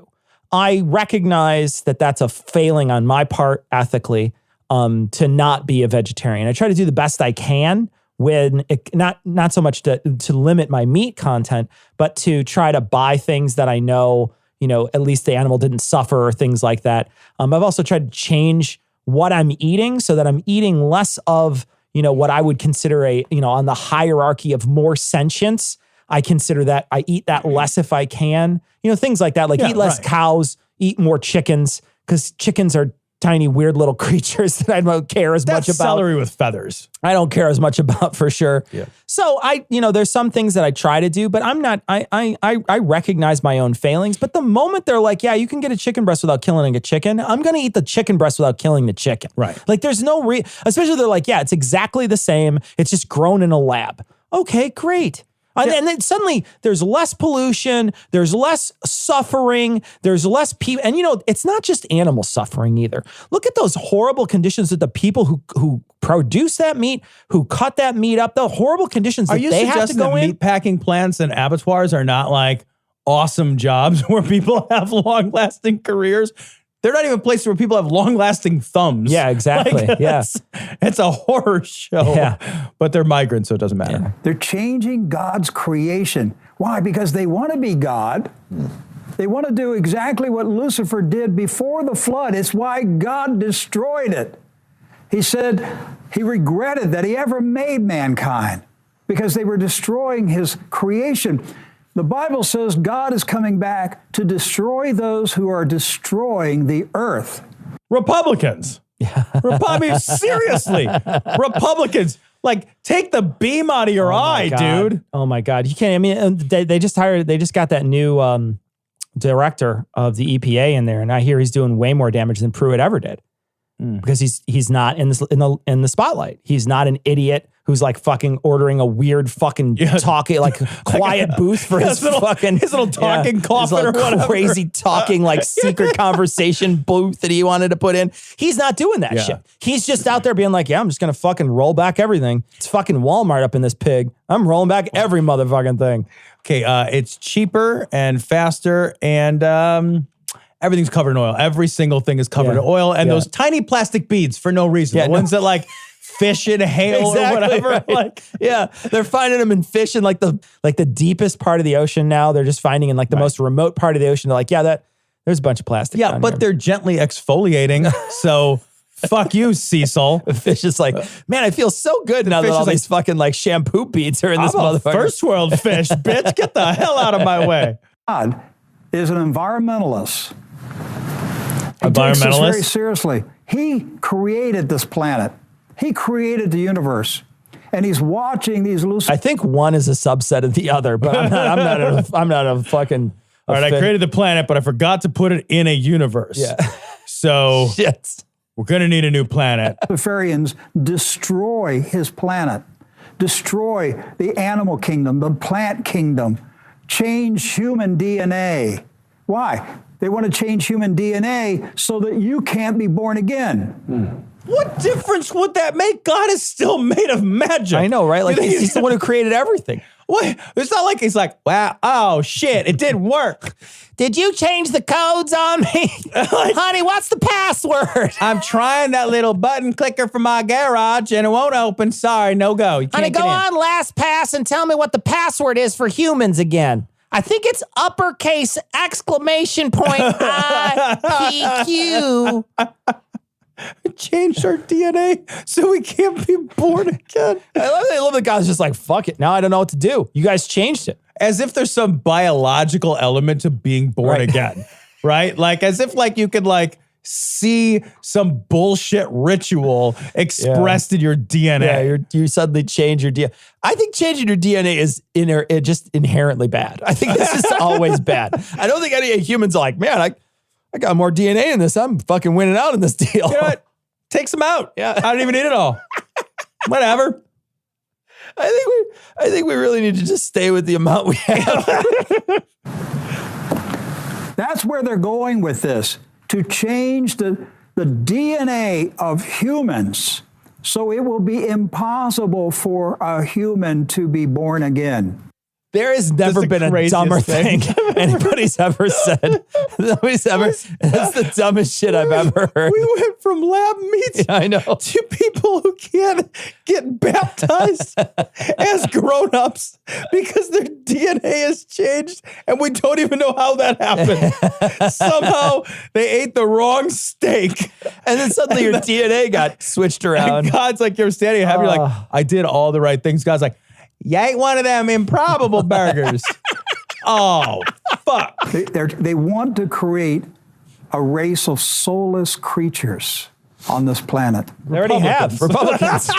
I recognize that that's a failing on my part ethically to not be a vegetarian. I try to do the best I can when not so much to limit my meat content, but to try to buy things that I know, at least the animal didn't suffer or things like that. I've also tried to change what I'm eating so that I'm eating less of, what I would consider on the hierarchy of more sentience. I consider that I eat that less if I can, things like that, like eat less cows, eat more chickens, because chickens are tiny, weird little creatures that I don't care as much about. Celery with feathers. I don't care as much about for sure. Yeah. So there's some things that I try to do, but I'm not, I recognize my own failings. But the moment they're like, yeah, you can get a chicken breast without killing a chicken, I'm going to eat the chicken breast without killing the chicken. Right. Like there's no especially they're like, yeah, it's exactly the same. It's just grown in a lab. Okay, great. And then suddenly there's less pollution, there's less suffering, there's less people. And it's not just animal suffering either. Look at those horrible conditions that the people who produce that meat, who cut that meat up, the horrible conditions that they have to go in. Meat packing plants and abattoirs are not like awesome jobs where people have long lasting careers? They're not even places where people have long-lasting thumbs. Yeah, exactly. It's a horror show. Yeah. But they're migrants, so it doesn't matter. Yeah. They're changing God's creation. Why? Because they want to be God. They want to do exactly what Lucifer did before the flood. It's why God destroyed it. He said he regretted that he ever made mankind because they were destroying his creation. The Bible says God is coming back to destroy those who are destroying the earth. Republicans. Seriously. Republicans. Like, take the beam out of your eye, dude. Oh my God. You can't, they just got that new director of the EPA in there, and I hear he's doing way more damage than Pruitt ever did because he's not in the spotlight. He's not an idiot who's like fucking ordering a weird fucking talking like quiet booth for his little talking coffin or whatever. Crazy talking like secret conversation booth that he wanted to put in. He's not doing that shit. He's just out there being like, yeah, I'm just gonna fucking roll back everything. It's fucking Walmart up in this pig. I'm rolling back every motherfucking thing. Okay, it's cheaper and faster, and everything's covered in oil. Every single thing is covered in oil, and those tiny plastic beads for no reason. The ones that like fish in hail or whatever. Right. Like, they're finding them in fish in like the deepest part of the ocean now. They're just finding in like the most remote part of the ocean. They're like, there's a bunch of plastic. Yeah, but they're gently exfoliating. So fuck you, Cecil. The fish is like, man, I feel so good now that all these fucking like shampoo beads are in this motherfucker. First world fish, bitch. Get the hell out of my way. God is an environmentalist. He takes this very seriously. He created this planet. He created the universe. And he's watching these loose. I think one is a subset of the other, but I'm not a fucking. All right, I created the planet, but I forgot to put it in a universe. Yeah. So we're going to need a new planet. Luciferians destroy his planet, destroy the animal kingdom, the plant kingdom, change human DNA. Why? They want to change human DNA so that you can't be born again. What difference would that make? God is still made of magic. I know, right? Like he's the one who created everything. What? It's not like he's like, wow, oh shit, it didn't work. Did you change the codes on me? Honey, what's the password? I'm trying that little button clicker for my garage and it won't open. Sorry, no go. You can't Honey, go on LastPass and tell me what the password is for humans again. I think it's uppercase exclamation point IPQ. Changed our DNA so we can't be born again. I love the guy's just like, fuck it. Now I don't know what to do. You guys changed it. As if there's some biological element to being born again, right? Like as if like you could like see some bullshit ritual expressed in your DNA. Yeah, you suddenly change your DNA. I think changing your DNA is just inherently bad. I think this is always bad. I don't think any humans are like, man, I got more DNA in this. I'm fucking winning out in this deal. You know what? Take some out. Yeah. I don't even need it all. Whatever. I think we really need to just stay with the amount we have. That's where they're going with this, to change the DNA of humans so it will be impossible for a human to be born again. There has never been a dumber thing anybody's ever said. That's the dumbest shit I've ever heard. We went from lab meats I know. to people who can't get baptized as grown-ups because their DNA has changed and we don't even know how that happened. Somehow they ate the wrong steak. And then suddenly your DNA got switched around. And God's like, you're standing happy, you're like, I did all the right things. God's like, you ain't one of them improbable burgers. Oh, fuck. They want to create a race of soulless creatures on this planet. They already have. Republicans.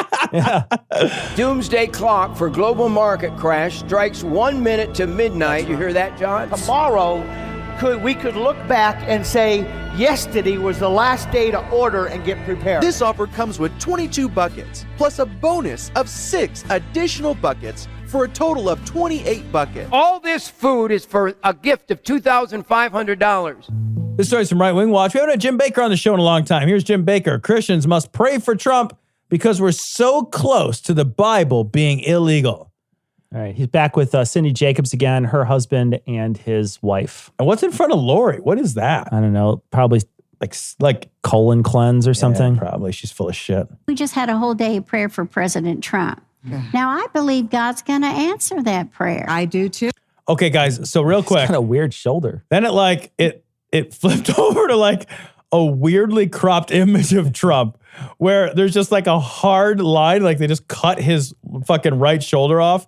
Doomsday clock for global market crash strikes 1 minute to midnight. You hear that, John? Tomorrow, we could look back and say, yesterday was the last day to order and get prepared. This offer comes with 22 buckets, plus a bonus of 6 additional buckets for a total of 28 buckets. All this food is for a gift of $2,500. This story's from Right Wing Watch. We haven't had Jim Bakker on the show in a long time. Here's Jim Bakker. Christians must pray for Trump because we're so close to the Bible being illegal. All right, he's back with Cindy Jacobs again, her husband and his wife. And what's in front of Lori? What is that? I don't know. Probably like colon cleanse or something. Yeah, probably. She's full of shit. We just had a whole day of prayer for President Trump. Now, I believe God's going to answer that prayer. I do too. Okay, guys. So real quick. Kind of weird shoulder. Then it flipped over to like a weirdly cropped image of Trump where there's just like a hard line. Like they just cut his fucking right shoulder off.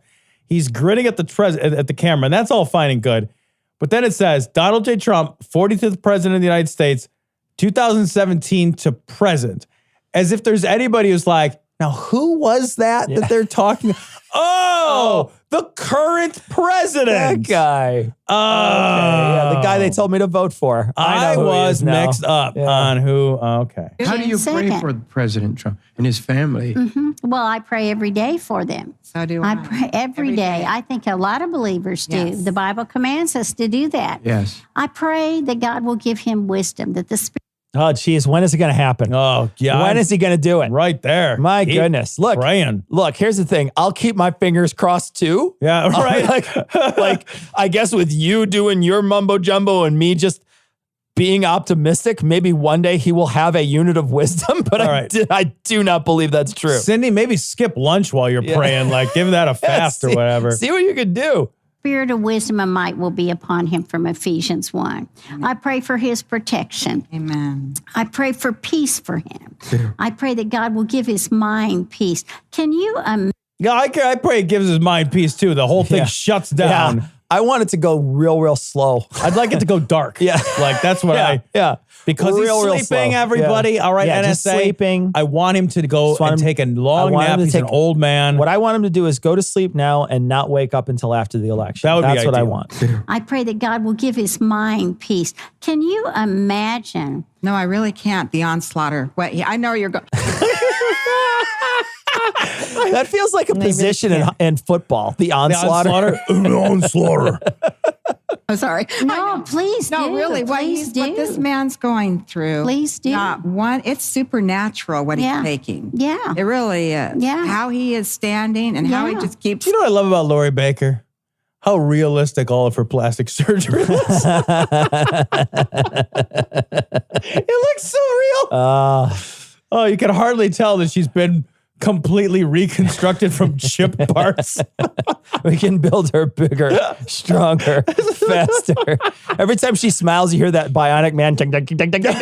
He's grinning at the camera, and that's all fine and good. But then it says, Donald J. Trump, 45th president of the United States, 2017 to present. As if there's anybody who's like, now who was that they're talking? Oh, The current president. That guy. Okay, yeah, the guy they told me to vote for. I know who he was is now. mixed up on who. Okay. How do you pray Second. for President Trump and his family? Well, I pray every day for them. So do I pray every day. I think a lot of believers do. Yes. The Bible commands us to do that. Yes. I pray that God will give him wisdom, that the Spirit. Oh, geez. When is it going to happen? Oh, yeah. When is he going to do it? Right there. My Keep goodness. Look, praying. Look, here's the thing. I'll keep my fingers crossed too. Yeah, right. like, I guess with you doing your mumbo jumbo and me just being optimistic, maybe one day he will have a unit of wisdom, but I do not believe that's true. Cindy, maybe skip lunch while you're praying. Like, give that a fast or whatever. See what you can do. Spirit of wisdom and might will be upon him from Ephesians 1. I pray for his protection. Amen. I pray for peace for him. I pray that God will give his mind peace. Can you Yeah, I pray it gives his mind peace too. The whole thing shuts down. Yeah. I want it to go real slow. I'd like it to go dark. Yeah. Like that's what because real he's sleeping, slow. everybody. Yeah. All right, Yeah, NSA. just sleeping. I want him to go and take a long nap. He's an old man. What I want him to do is go to sleep now and not wake up until after the election. That would be That's what I ideal. want. I pray that God will give his mind peace. Can you imagine? No, I really can't. The onslaughter. Wait, I know you're going. That feels like a position in football. The onslaughter. The onslaughter. I'm sorry. No, please No, do. really. What Please what this man's going through. Please do. Not one. It's supernatural what he's taking. Yeah. It really is. Yeah. How he is standing and how he just keeps. You know what I love about Lori Baker? How realistic all of her plastic surgery looks. It looks so real. Oh, you can hardly tell that she's been completely reconstructed from chip parts. We can build her bigger, stronger, faster. Every time she smiles, you hear that bionic man. Ding, ding, ding, ding, ding, ding,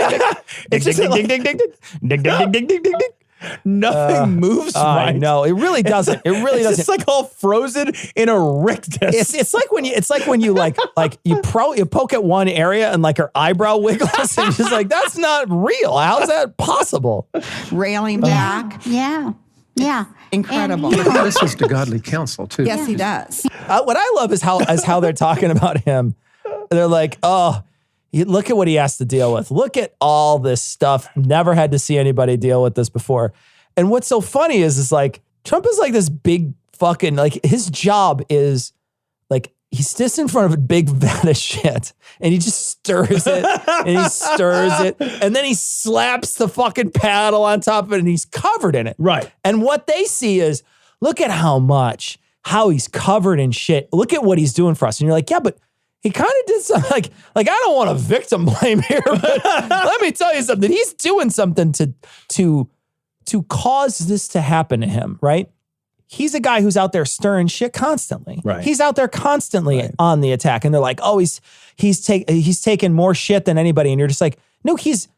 ding, ding, ding, ding, ding, ding, ding, ding, ding, ding. Nothing moves right. I know. It really doesn't. It really doesn't. It's like all frozen in a rictus. It's like when you like you poke at one area and like her eyebrow wiggles and she's like, that's not real. How's that possible? Railing back. Yeah. Incredible. He listens to godly counsel too. Yes, he does. What I love is how they're talking about him. They're like, oh, look at what he has to deal with. Look at all this stuff. Never had to see anybody deal with this before. And what's so funny is like Trump is like this big fucking, like his job is like, he sits in front of a big vat of shit and he just stirs it and he stirs it and then he slaps the fucking paddle on top of it and he's covered in it. Right. And what they see is, look at how he's covered in shit. Look at what he's doing for us. And you're like, yeah, but he kind of did something like I don't want to victim blame here, but let me tell you something. He's doing something to cause this to happen to him, right? He's a guy who's out there stirring shit constantly. Right. He's out there constantly on the attack. And they're like, oh, he's taken more shit than anybody. And you're just like, no, he's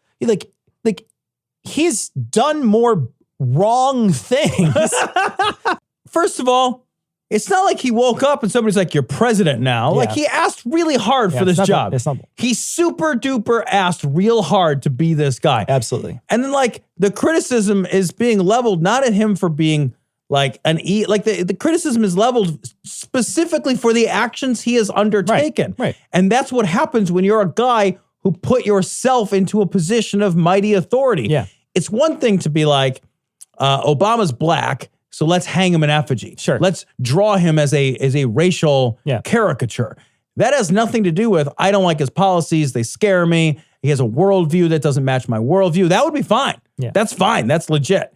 done more wrong things. First of all, it's not like he woke up and somebody's like, you're president now. Yeah. Like he asked really hard for this job. He super duper asked real hard to be this guy. Absolutely. And then like the criticism is being leveled not at him for being like the criticism is leveled specifically for the actions he has undertaken. Right. And that's what happens when you're a guy who put yourself into a position of mighty authority. Yeah. It's one thing to be like, Obama's black, so let's hang him in effigy. Sure. Let's draw him as a racial caricature. That has nothing to do with, I don't like his policies, they scare me. He has a worldview that doesn't match my worldview. That would be fine. Yeah. That's fine. That's legit.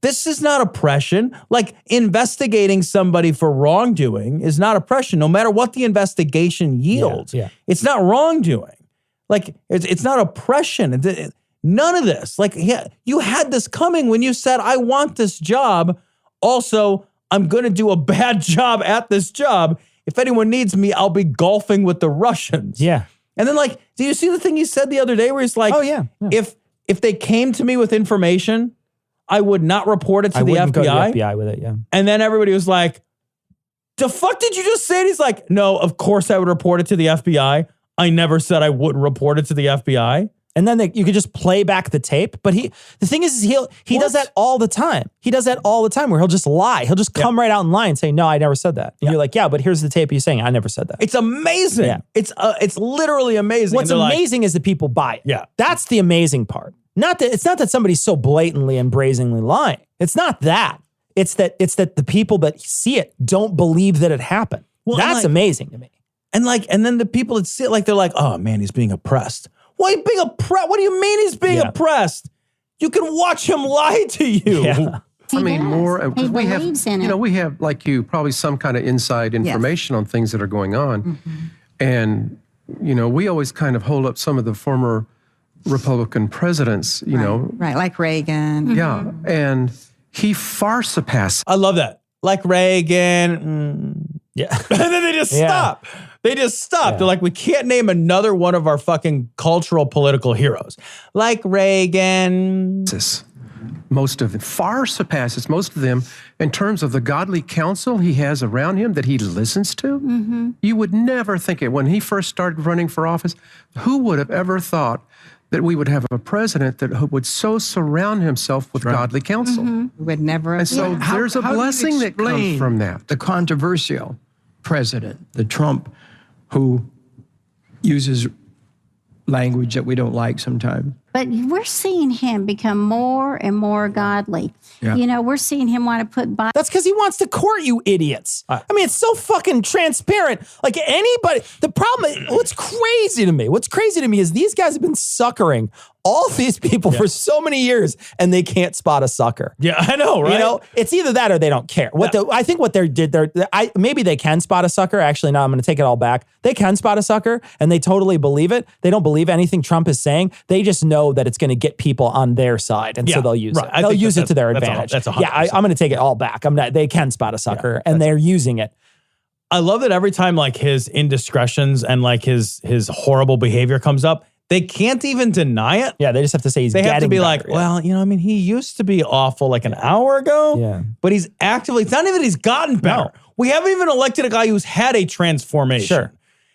This is not oppression. Like investigating somebody for wrongdoing is not oppression, no matter what the investigation yields. Yeah. It's not wrongdoing. Like it's not oppression. None of this. Like you had this coming when you said, I want this job. Also, I'm going to do a bad job at this job. If anyone needs me, I'll be golfing with the Russians. Yeah. And then like, do you see the thing he said the other day where he's like, oh yeah. If they came to me with information, I would not report it to the FBI. Go to the FBI with it, yeah. And then everybody was like, the fuck did you just say? And he's like, no, of course I would report it to the FBI. I never said I wouldn't report it to the FBI. And then you could just play back the tape. But the thing is he does that all the time. He does that all the time where he'll just lie. He'll just come right out and lie and say, no, I never said that. And you're like, yeah, but here's the tape you're saying, I never said that. It's amazing. Yeah. It's literally amazing. What's amazing is that people buy it. Yeah. That's the amazing part. It's not that somebody's so blatantly and brazenly lying. It's not that. It's that the people that see it don't believe that it happened. Well, that's amazing to me. And then the people that see it, they're like, oh man, he's being oppressed. Why being oppressed? What do you mean he's being oppressed? You can watch him lie to you. Yeah. I mean, more. He we have, believes in it. we have, like you, probably some kind of inside information on things that are going on. Mm-hmm. And, we always kind of hold up some of the former Republican presidents, Right, like Reagan. Yeah, and he far surpassed. I love that. Like Reagan. Yeah. And then they just stop. They just stop. Yeah. They're like, we can't name another one of our fucking cultural political heroes. Like Reagan. Most of them far surpasses most of them in terms of the godly counsel he has around him that he listens to. Mm-hmm. You would never think it. When he first started running for office, who would have ever thought that we would have a president that would so surround himself with godly counsel? Mm-hmm. Would never. And so there's a blessing that comes from that. The controversial president, the Trump, who uses language that we don't like sometimes. But we're seeing him become more and more godly. Yeah. We're seeing him want to put That's because he wants to court you idiots. I mean, it's so fucking transparent. Like anybody, the problem, what's crazy to me is these guys have been suckering all these people for so many years and they can't spot a sucker. Yeah, I know, right? It's either that or they don't care. I think what maybe they can spot a sucker. Actually, no, I'm going to take it all back. They can spot a sucker and they totally believe it. They don't believe anything Trump is saying. They just know that it's going to get people on their side. And so they'll use it. They'll use it to their advantage. That's 100%. Yeah, I'm going to take it all back. They can spot a sucker and they're using it. I love that every time his indiscretions and his horrible behavior comes up, they can't even deny it. Yeah, they just have to say They have to be like, better, well, he used to be awful an hour ago. Yeah. But he's actively, it's not even that he's gotten better. No. We haven't even elected a guy who's had a transformation. Sure.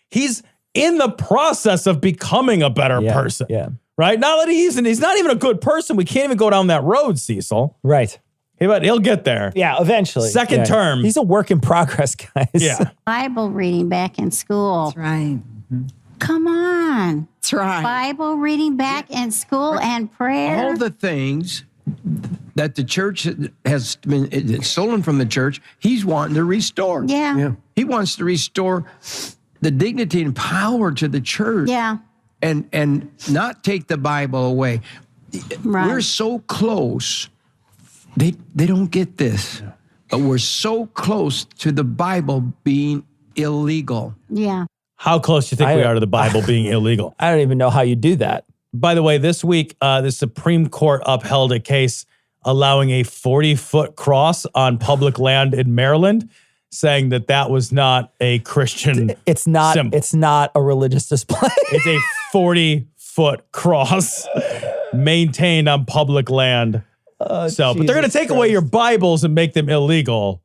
He's in the process of becoming a better person. Yeah. Right? Not that he's not even a good person. We can't even go down that road, Cecil. Right. But he'll get there. Yeah, eventually. Second term. He's a work in progress, guys. Yeah. Bible reading back in school. That's right. Come on. That's right. Bible reading back in school and prayer. All the things that the church has been stolen from the church, he's wanting to restore. Yeah. He wants to restore the dignity and power to the church. Yeah. And not take the Bible away. Right. We're so close. They don't get this. But we're so close to the Bible being illegal. Yeah. How close do you think we are to the Bible being illegal? I don't even know how you do that. By the way, this week, the Supreme Court upheld a case allowing a 40-foot cross on public land in Maryland, saying that was not a Christian symbol. It's not a religious display. It's a 40-foot cross maintained on public land. But they're going to take away your Bibles and make them illegal.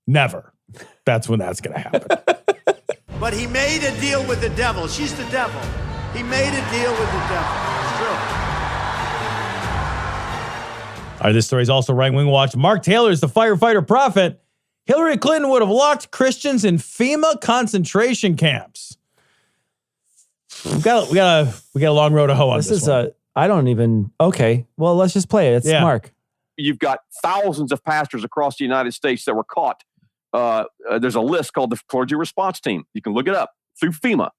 Never. That's when that's going to happen. But he made a deal with the devil. She's the devil. He made a deal with the devil. It's true. All right, this story is also Right Wing Watch. Mark Taylor is the firefighter prophet. Hillary Clinton would have locked Christians in FEMA concentration camps. We got a long road to hoe on this one. Okay. Well, let's just play it. It's Mark. You've got thousands of pastors across the United States that were caught. There's a list called the Clergy Response Team. You can look it up through FEMA.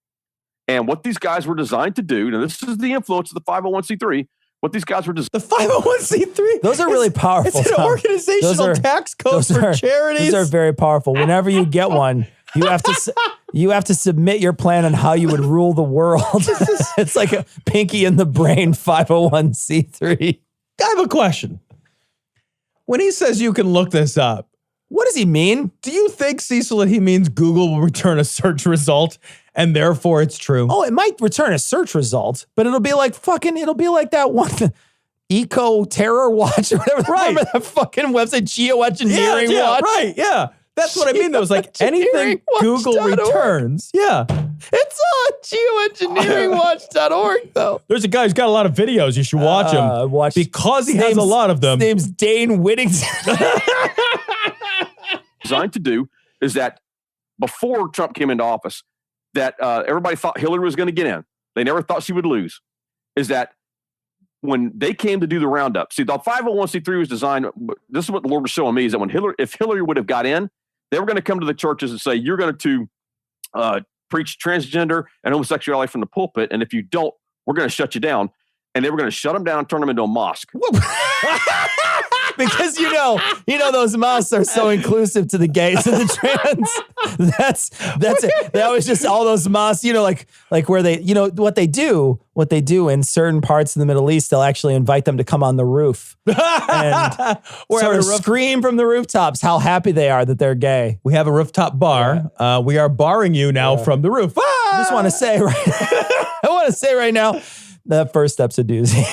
And what these guys were designed to do, and this is the influence of the 501c3, what these guys were designed. The 501c3? Those are really powerful. It's an organizational tax code for charities. Those are very powerful. Whenever you get one, you have to submit your plan on how you would rule the world. It's like a pinky in the brain 501c3. I have a question. When he says you can look this up, what does he mean? Do you think, Cecil, that he means Google will return a search result and therefore it's true? Oh, it might return a search result, but it'll be like that one Eco Terror Watch or whatever. Right. Remember that fucking website, Geoengineering Watch? Right, yeah. That's what I mean, though. It's like anything Google returns. Yeah. It's on geoengineeringwatch.org, though. There's a guy who's got a lot of videos. You should watch him. Because he has a lot of them. His name's Dane Whittington. Designed to do is that before Trump came into office, that everybody thought Hillary was going to get in. They never thought she would lose. Is that when they came to do the roundup? See, the 501c3 was designed. This is what the Lord was showing me: is that when if Hillary would have got in, they were going to come to the churches and say, "You're going to preach transgender and homosexuality from the pulpit, and if you don't, we're going to shut you down." And they were going to shut them down, turn them into a mosque. Because you know those mosques are so inclusive to the gays and the trans. That's it. That was just all those mosques, like where they, what they do in certain parts of the Middle East, they'll actually invite them to come on the roof and sort of scream from the rooftops how happy they are that they're gay. We have a rooftop bar. We are barring you now from the roof. I just want to say right now, that first step's a doozy.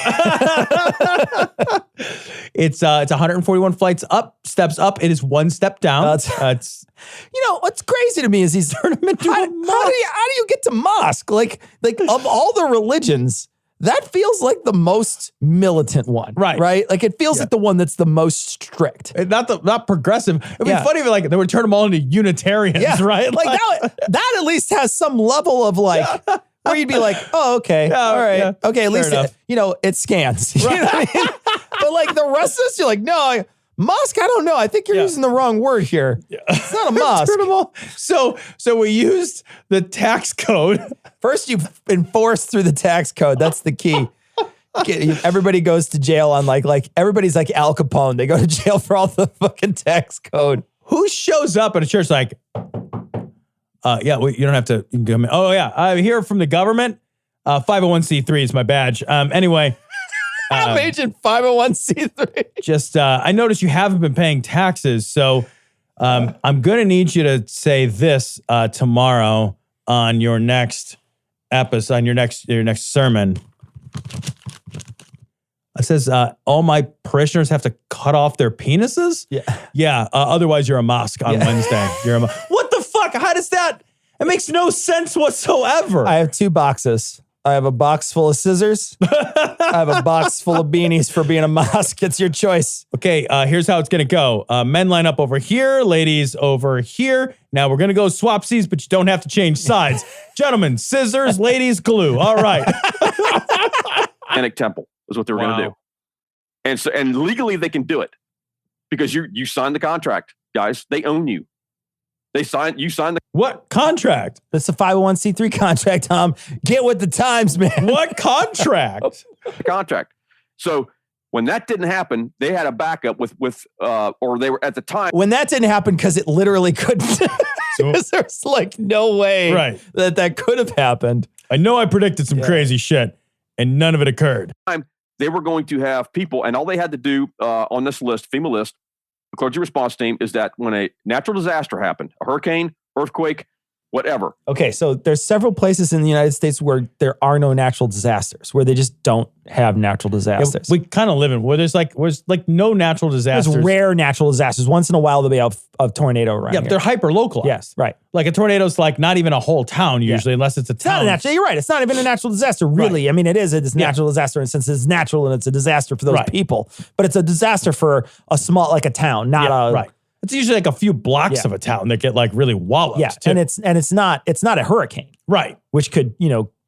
It's 141 steps up. It is one step down. What's crazy to me is he's turned them into a mosque. How do you get to mosque? Like of all the religions, that feels like the most militant one, right? Like it feels like the one that's the most strict, not progressive. It'd be funny if they would turn them all into Unitarians, right? Like that at least has some level of where you'd be like, oh, okay, all right, okay, at least it scans. You know what I mean? But like the rest of us, you're like, no, mosque. I don't know. I think you're using the wrong word here. It's not a mosque. So we used the tax code. First, you enforce through the tax code. That's the key. Everybody goes to jail on like everybody's like Al Capone. They go to jail for all the fucking tax code. Who shows up at a church like? You don't have to come in. Oh, yeah. I'm here from the government. 501c3 is my badge. Anyway. I'm Agent 501c3. I noticed you haven't been paying taxes. So I'm going to need you to say this tomorrow on your next episode, on your next sermon. It says, all my parishioners have to cut off their penises? Yeah. Otherwise, you're a mosque on Wednesday. What the fuck? How does that? It makes no sense whatsoever. I have 2 boxes. I have a box full of scissors. I have a box full of beanies for being a mosque. It's your choice. Okay, here's how it's going to go. Men line up over here, ladies over here. Now we're going to go swapsies, but you don't have to change sides. Gentlemen, scissors, ladies, glue. All right. Satanic temple is what they were going to do. And legally they can do it because you signed the contract, guys. They own you. You signed the what contract? That's a 501c3 contract, Tom. Get with the times, man. What contract? The contract. So when that didn't happen, they had a backup with or they were at the time. When that didn't happen, because it literally couldn't. Because there's like no way that could have happened. I know I predicted some crazy shit, and none of it occurred. They were going to have people, and all they had to do on this list, FEMA list, the clergy response team, is that when a natural disaster happened, a hurricane, earthquake, whatever. Okay, so there's several places in the United States where there are no natural disasters, where they just don't have natural disasters. We kind of live in where there's like no natural disasters. There's rare natural disasters. Once in a while, there'll be a tornado around here. They're hyper localized. Yes, right. Like a tornado's like not even a whole town usually, unless it's a town. It's not a natural. You're right. It's not even a natural disaster, really. Right. I mean, it's a natural disaster in the sense it's natural and it's a disaster for those people. But it's a disaster for a small, like a town, not a right. It's usually like a few blocks of a town that get like really walloped. Yeah, too. And it's not a hurricane, right? Which could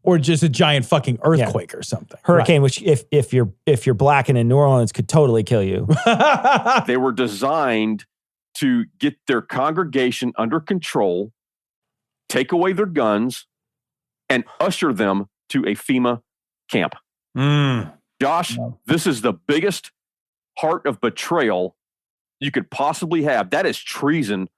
or just a giant fucking earthquake or something. Hurricane, which if you're black and in New Orleans could totally kill you. They were designed to get their congregation under control, take away their guns, and usher them to a FEMA camp. Josh, this is the biggest heart of betrayal you could possibly have. That is treason.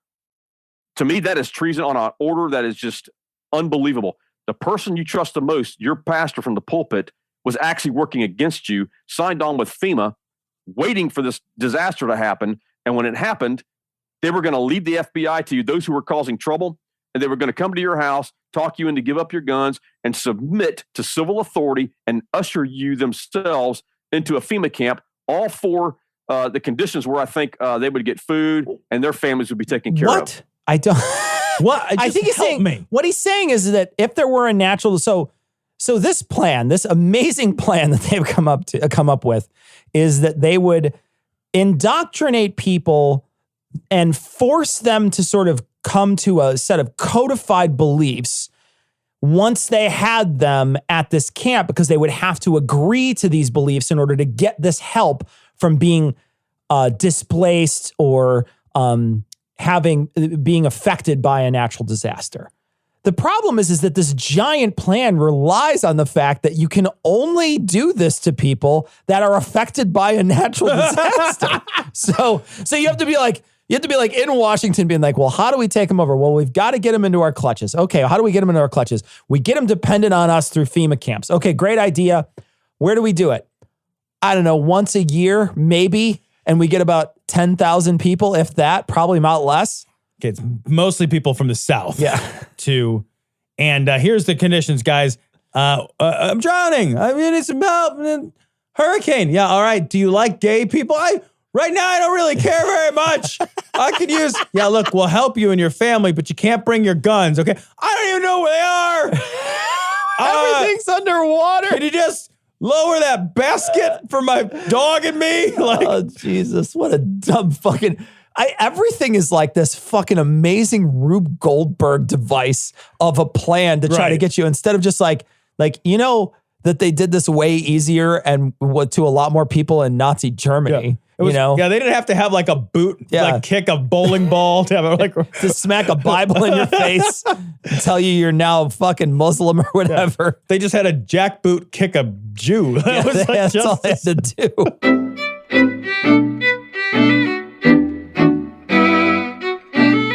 To me, that is treason on an order that is just unbelievable. The person you trust the most, your pastor from the pulpit, was actually working against you, signed on with FEMA, waiting for this disaster to happen. And when it happened, they were going to lead the FBI to you, those who were causing trouble, and they were going to come to your house, talk you into give up your guns, and submit to civil authority and usher you themselves into a FEMA camp, all for the conditions where I think they would get food and their families would be taken care of. I don't. What? I think he's saying what he's saying is that if there were a natural, so this plan, this amazing plan that they've come up with, is that they would indoctrinate people and force them to sort of come to a set of codified beliefs once they had them at this camp, because they would have to agree to these beliefs in order to get this help from being displaced or being affected by a natural disaster. The problem is that this giant plan relies on the fact that you can only do this to people that are affected by a natural disaster. So you have to be like in Washington being like, well, how do we take them over? Well, we've got to get them into our clutches. Okay, how do we get them into our clutches? We get them dependent on us through FEMA camps. Okay, great idea. Where do we do it? I don't know, once a year, maybe. And we get about 10,000 people, if that, probably not less. Okay, it's mostly people from the South. Yeah. And here's the conditions, guys. I'm drowning. I mean, it's about hurricane. Yeah, all right. Do you like gay people? Right now, I don't really care very much. I could use, look, we'll help you and your family, but you can't bring your guns, okay? I don't even know where they are. Everything's underwater. Can you just lower that basket for my dog and me? Oh, Jesus, what a dumb fucking... everything is like this fucking amazing Rube Goldberg device of a plan to try to get you, instead of just like, that they did this way easier and to a lot more people in Nazi Germany. Yeah. They didn't have to have like a boot, like kick a bowling ball to have it like to smack a Bible in your face and tell you you're now fucking Muslim or whatever. They just had a jackboot kick a Jew. That's all they had to do.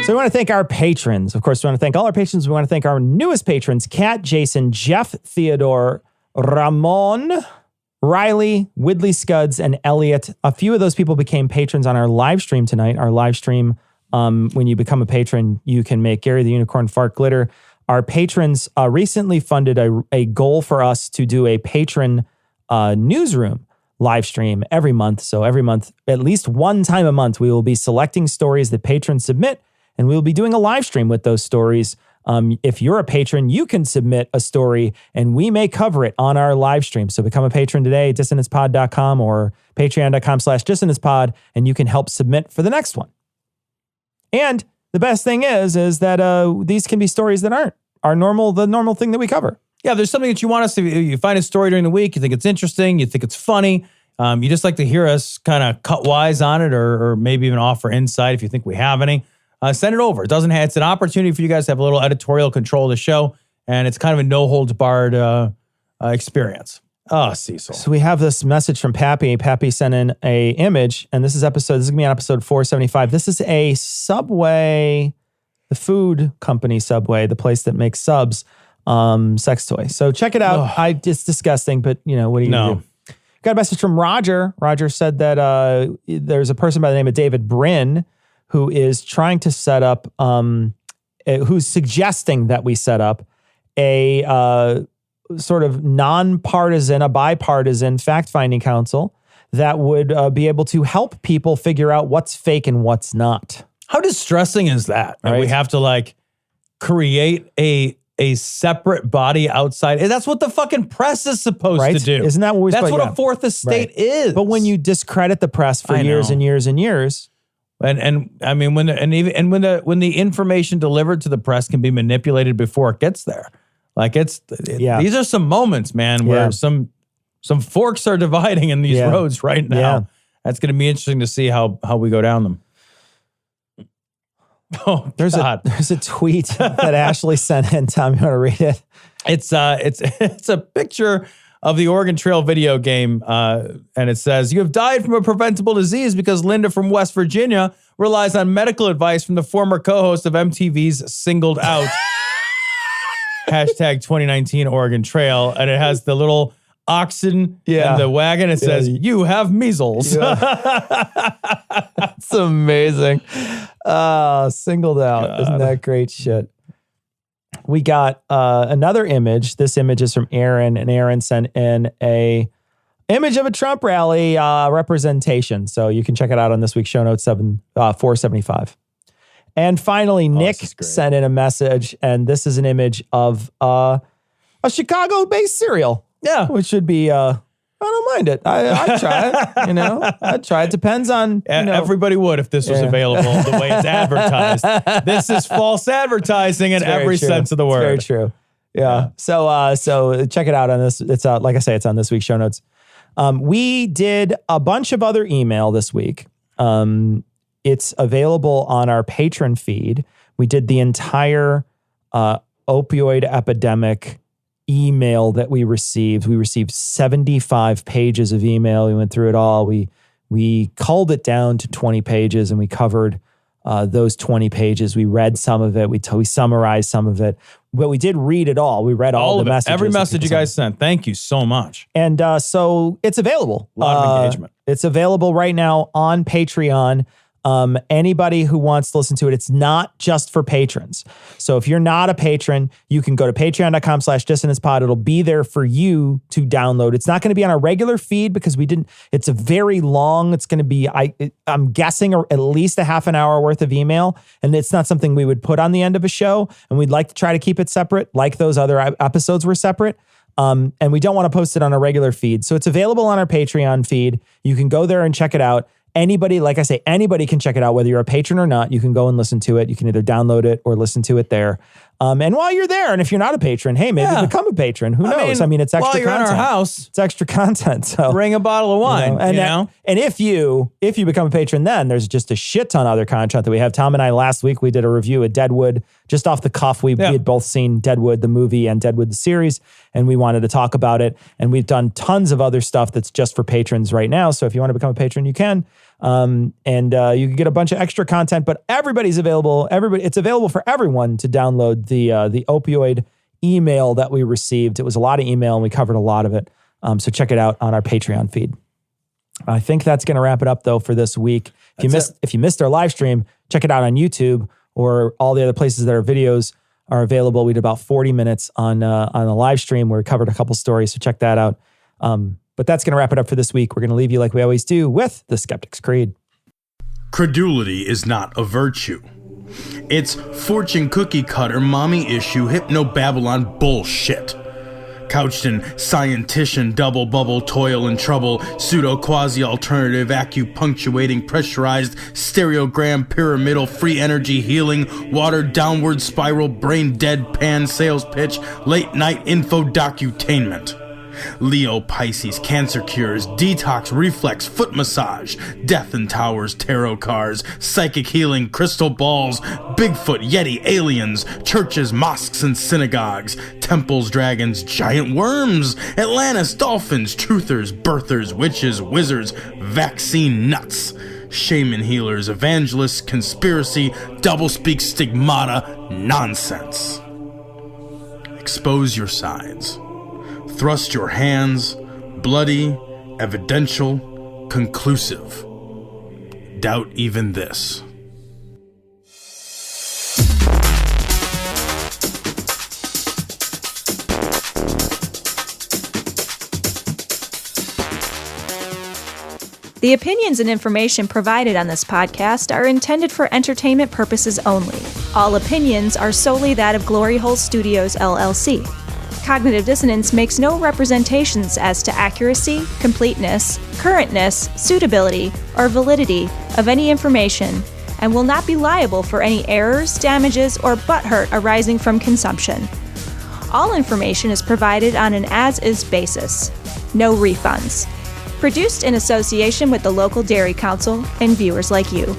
So we want to thank our patrons. Of course, we want to thank all our patrons. We want to thank our newest patrons, Kat, Jason, Jeff, Theodore, Ramon, Riley, Widley Scuds, and Elliot. A few of those people became patrons on our live stream tonight. Our live stream, when you become a patron, you can make Gary the Unicorn fart glitter. Our patrons recently funded a goal for us to do a patron newsroom live stream every month. So every month, at least one time a month, we will be selecting stories that patrons submit, and we will be doing a live stream with those stories. If you're a patron, you can submit a story and we may cover it on our live stream. So become a patron today, dissonancepod.com or patreon.com/dissonancepod, and you can help submit for the next one. And the best thing is that these can be stories that aren't the normal thing that we cover. Yeah, there's something that you want us to, you find a story during the week, you think it's interesting, you think it's funny, you just like to hear us kind of cut wise on it or maybe even offer insight if you think we have any. Send it over. It's an opportunity for you guys to have a little editorial control of the show, and it's kind of a no-holds-barred experience. Oh, Cecil. So we have this message from Pappy. Pappy sent in a image, and this is going to be on episode 475. This is a Subway, the food company Subway, the place that makes subs, sex toy. So check it out. It's disgusting, but what do you do? Got a message from Roger. Roger said that there's a person by the name of David Brin who is trying to set up, who's suggesting that we set up a sort of non-partisan, a bipartisan fact-finding council that would be able to help people figure out what's fake and what's not. How distressing is that? Right? We have to create a separate body outside. And that's what the fucking press is supposed to do. Isn't that what That's what a fourth estate is. But when you discredit the press for years and years and years. And I mean, when the information delivered to the press can be manipulated before it gets there, these are some moments, man, where some forks are dividing in these roads right now. Yeah. That's going to be interesting to see how we go down them. Oh, there's a tweet that Ashley sent in. Tom, you want to read it? It's a picture of the Oregon Trail video game, and it says, "You have died from a preventable disease because Linda from West Virginia relies on medical advice from the former co-host of MTV's Singled Out." Hashtag 2019 Oregon Trail, and it has the little oxen and the wagon. It says, "You have measles." That's amazing. Singled Out. God. Isn't that great shit? We got another image. This image is from Aaron, and Aaron sent in a image of a Trump rally representation. So you can check it out on this week's show notes, 475. And finally, Nick sent in a message, and this is an image of a Chicago-based cereal. Yeah. Which should be, I don't mind it. I'd try it, I'd try it. Depends on, Everybody would if this was available the way it's advertised. This is false advertising in every sense of the word. It's very true. Yeah. So check it out on this. It's like I say, it's on this week's show notes. We did a bunch of other email this week. It's available on our patron feed. We did the entire opioid epidemic email that we received. We received 75 pages of email. We went through it all. We culled it down to 20 pages, and we covered those 20 pages. We read some of it. We summarized some of it. But we did read it all. We read all the messages. Every message you guys sent. Thank you so much. And so it's available. A lot of engagement. It's available right now on Patreon. Anybody who wants to listen to it, it's not just for patrons. So if you're not a patron, you can go to patreon.com/dissonancepod. It'll be there for you to download. It's not going to be on our regular feed because it's a very long, it's going to be, I'm guessing at least a half an hour worth of email. And it's not something we would put on the end of a show. And we'd like to try to keep it separate, like those other episodes were separate. And we don't want to post it on a regular feed. So it's available on our Patreon feed. You can go there and check it out. Anybody, like I say, anybody can check it out, whether you're a patron or not. You can go and listen to it. You can either download it or listen to it there. And while you're there, and if you're not a patron, hey, maybe become a patron. Who knows? I mean, it's extra while you're content. in our house, it's extra content. So bring a bottle of wine. And if you become a patron, then there's just a shit ton of other content that we have. Tom and I last week we did a review of Deadwood, just off the cuff. We had both seen Deadwood the movie and Deadwood the series, and we wanted to talk about it. And we've done tons of other stuff that's just for patrons right now. So if you want to become a patron, you can. And you can get a bunch of extra content, but everybody's available. It's available for everyone to download the opioid email that we received. It was a lot of email, and we covered a lot of it. So check it out on our Patreon feed. I think that's going to wrap it up though for this week. If you missed our live stream, check it out on YouTube or all the other places that our videos are available. We did about 40 minutes on a live stream where we covered a couple stories. So check that out. But that's going to wrap it up for this week. We're going to leave you like we always do with the Skeptic's Creed. Credulity is not a virtue. It's fortune cookie cutter, mommy issue, hypno-Babylon bullshit. Couched in scientician, double bubble, toil and trouble, pseudo quasi-alternative, acupunctuating, pressurized, stereogram, pyramidal, free energy healing, watered downward spiral, brain deadpan sales pitch, late night info docutainment. Leo, Pisces, cancer cures, detox, reflex, foot massage, death and towers, tarot cards, psychic healing, crystal balls, Bigfoot, Yeti, aliens, churches, mosques and synagogues, temples, dragons, giant worms, Atlantis, dolphins, truthers, birthers, witches, wizards, vaccine nuts, shaman healers, evangelists, conspiracy, doublespeak, stigmata, nonsense. Expose your sides. Thrust your hands, bloody, evidential, conclusive. Doubt even this. The opinions and information provided on this podcast are intended for entertainment purposes only. All opinions are solely that of Glory Hole Studios, LLC. Cognitive Dissonance makes no representations as to accuracy, completeness, currentness, suitability, or validity of any information, and will not be liable for any errors, damages, or butthurt arising from consumption. All information is provided on an as-is basis. No refunds. Produced in association with the local Dairy Council and viewers like you.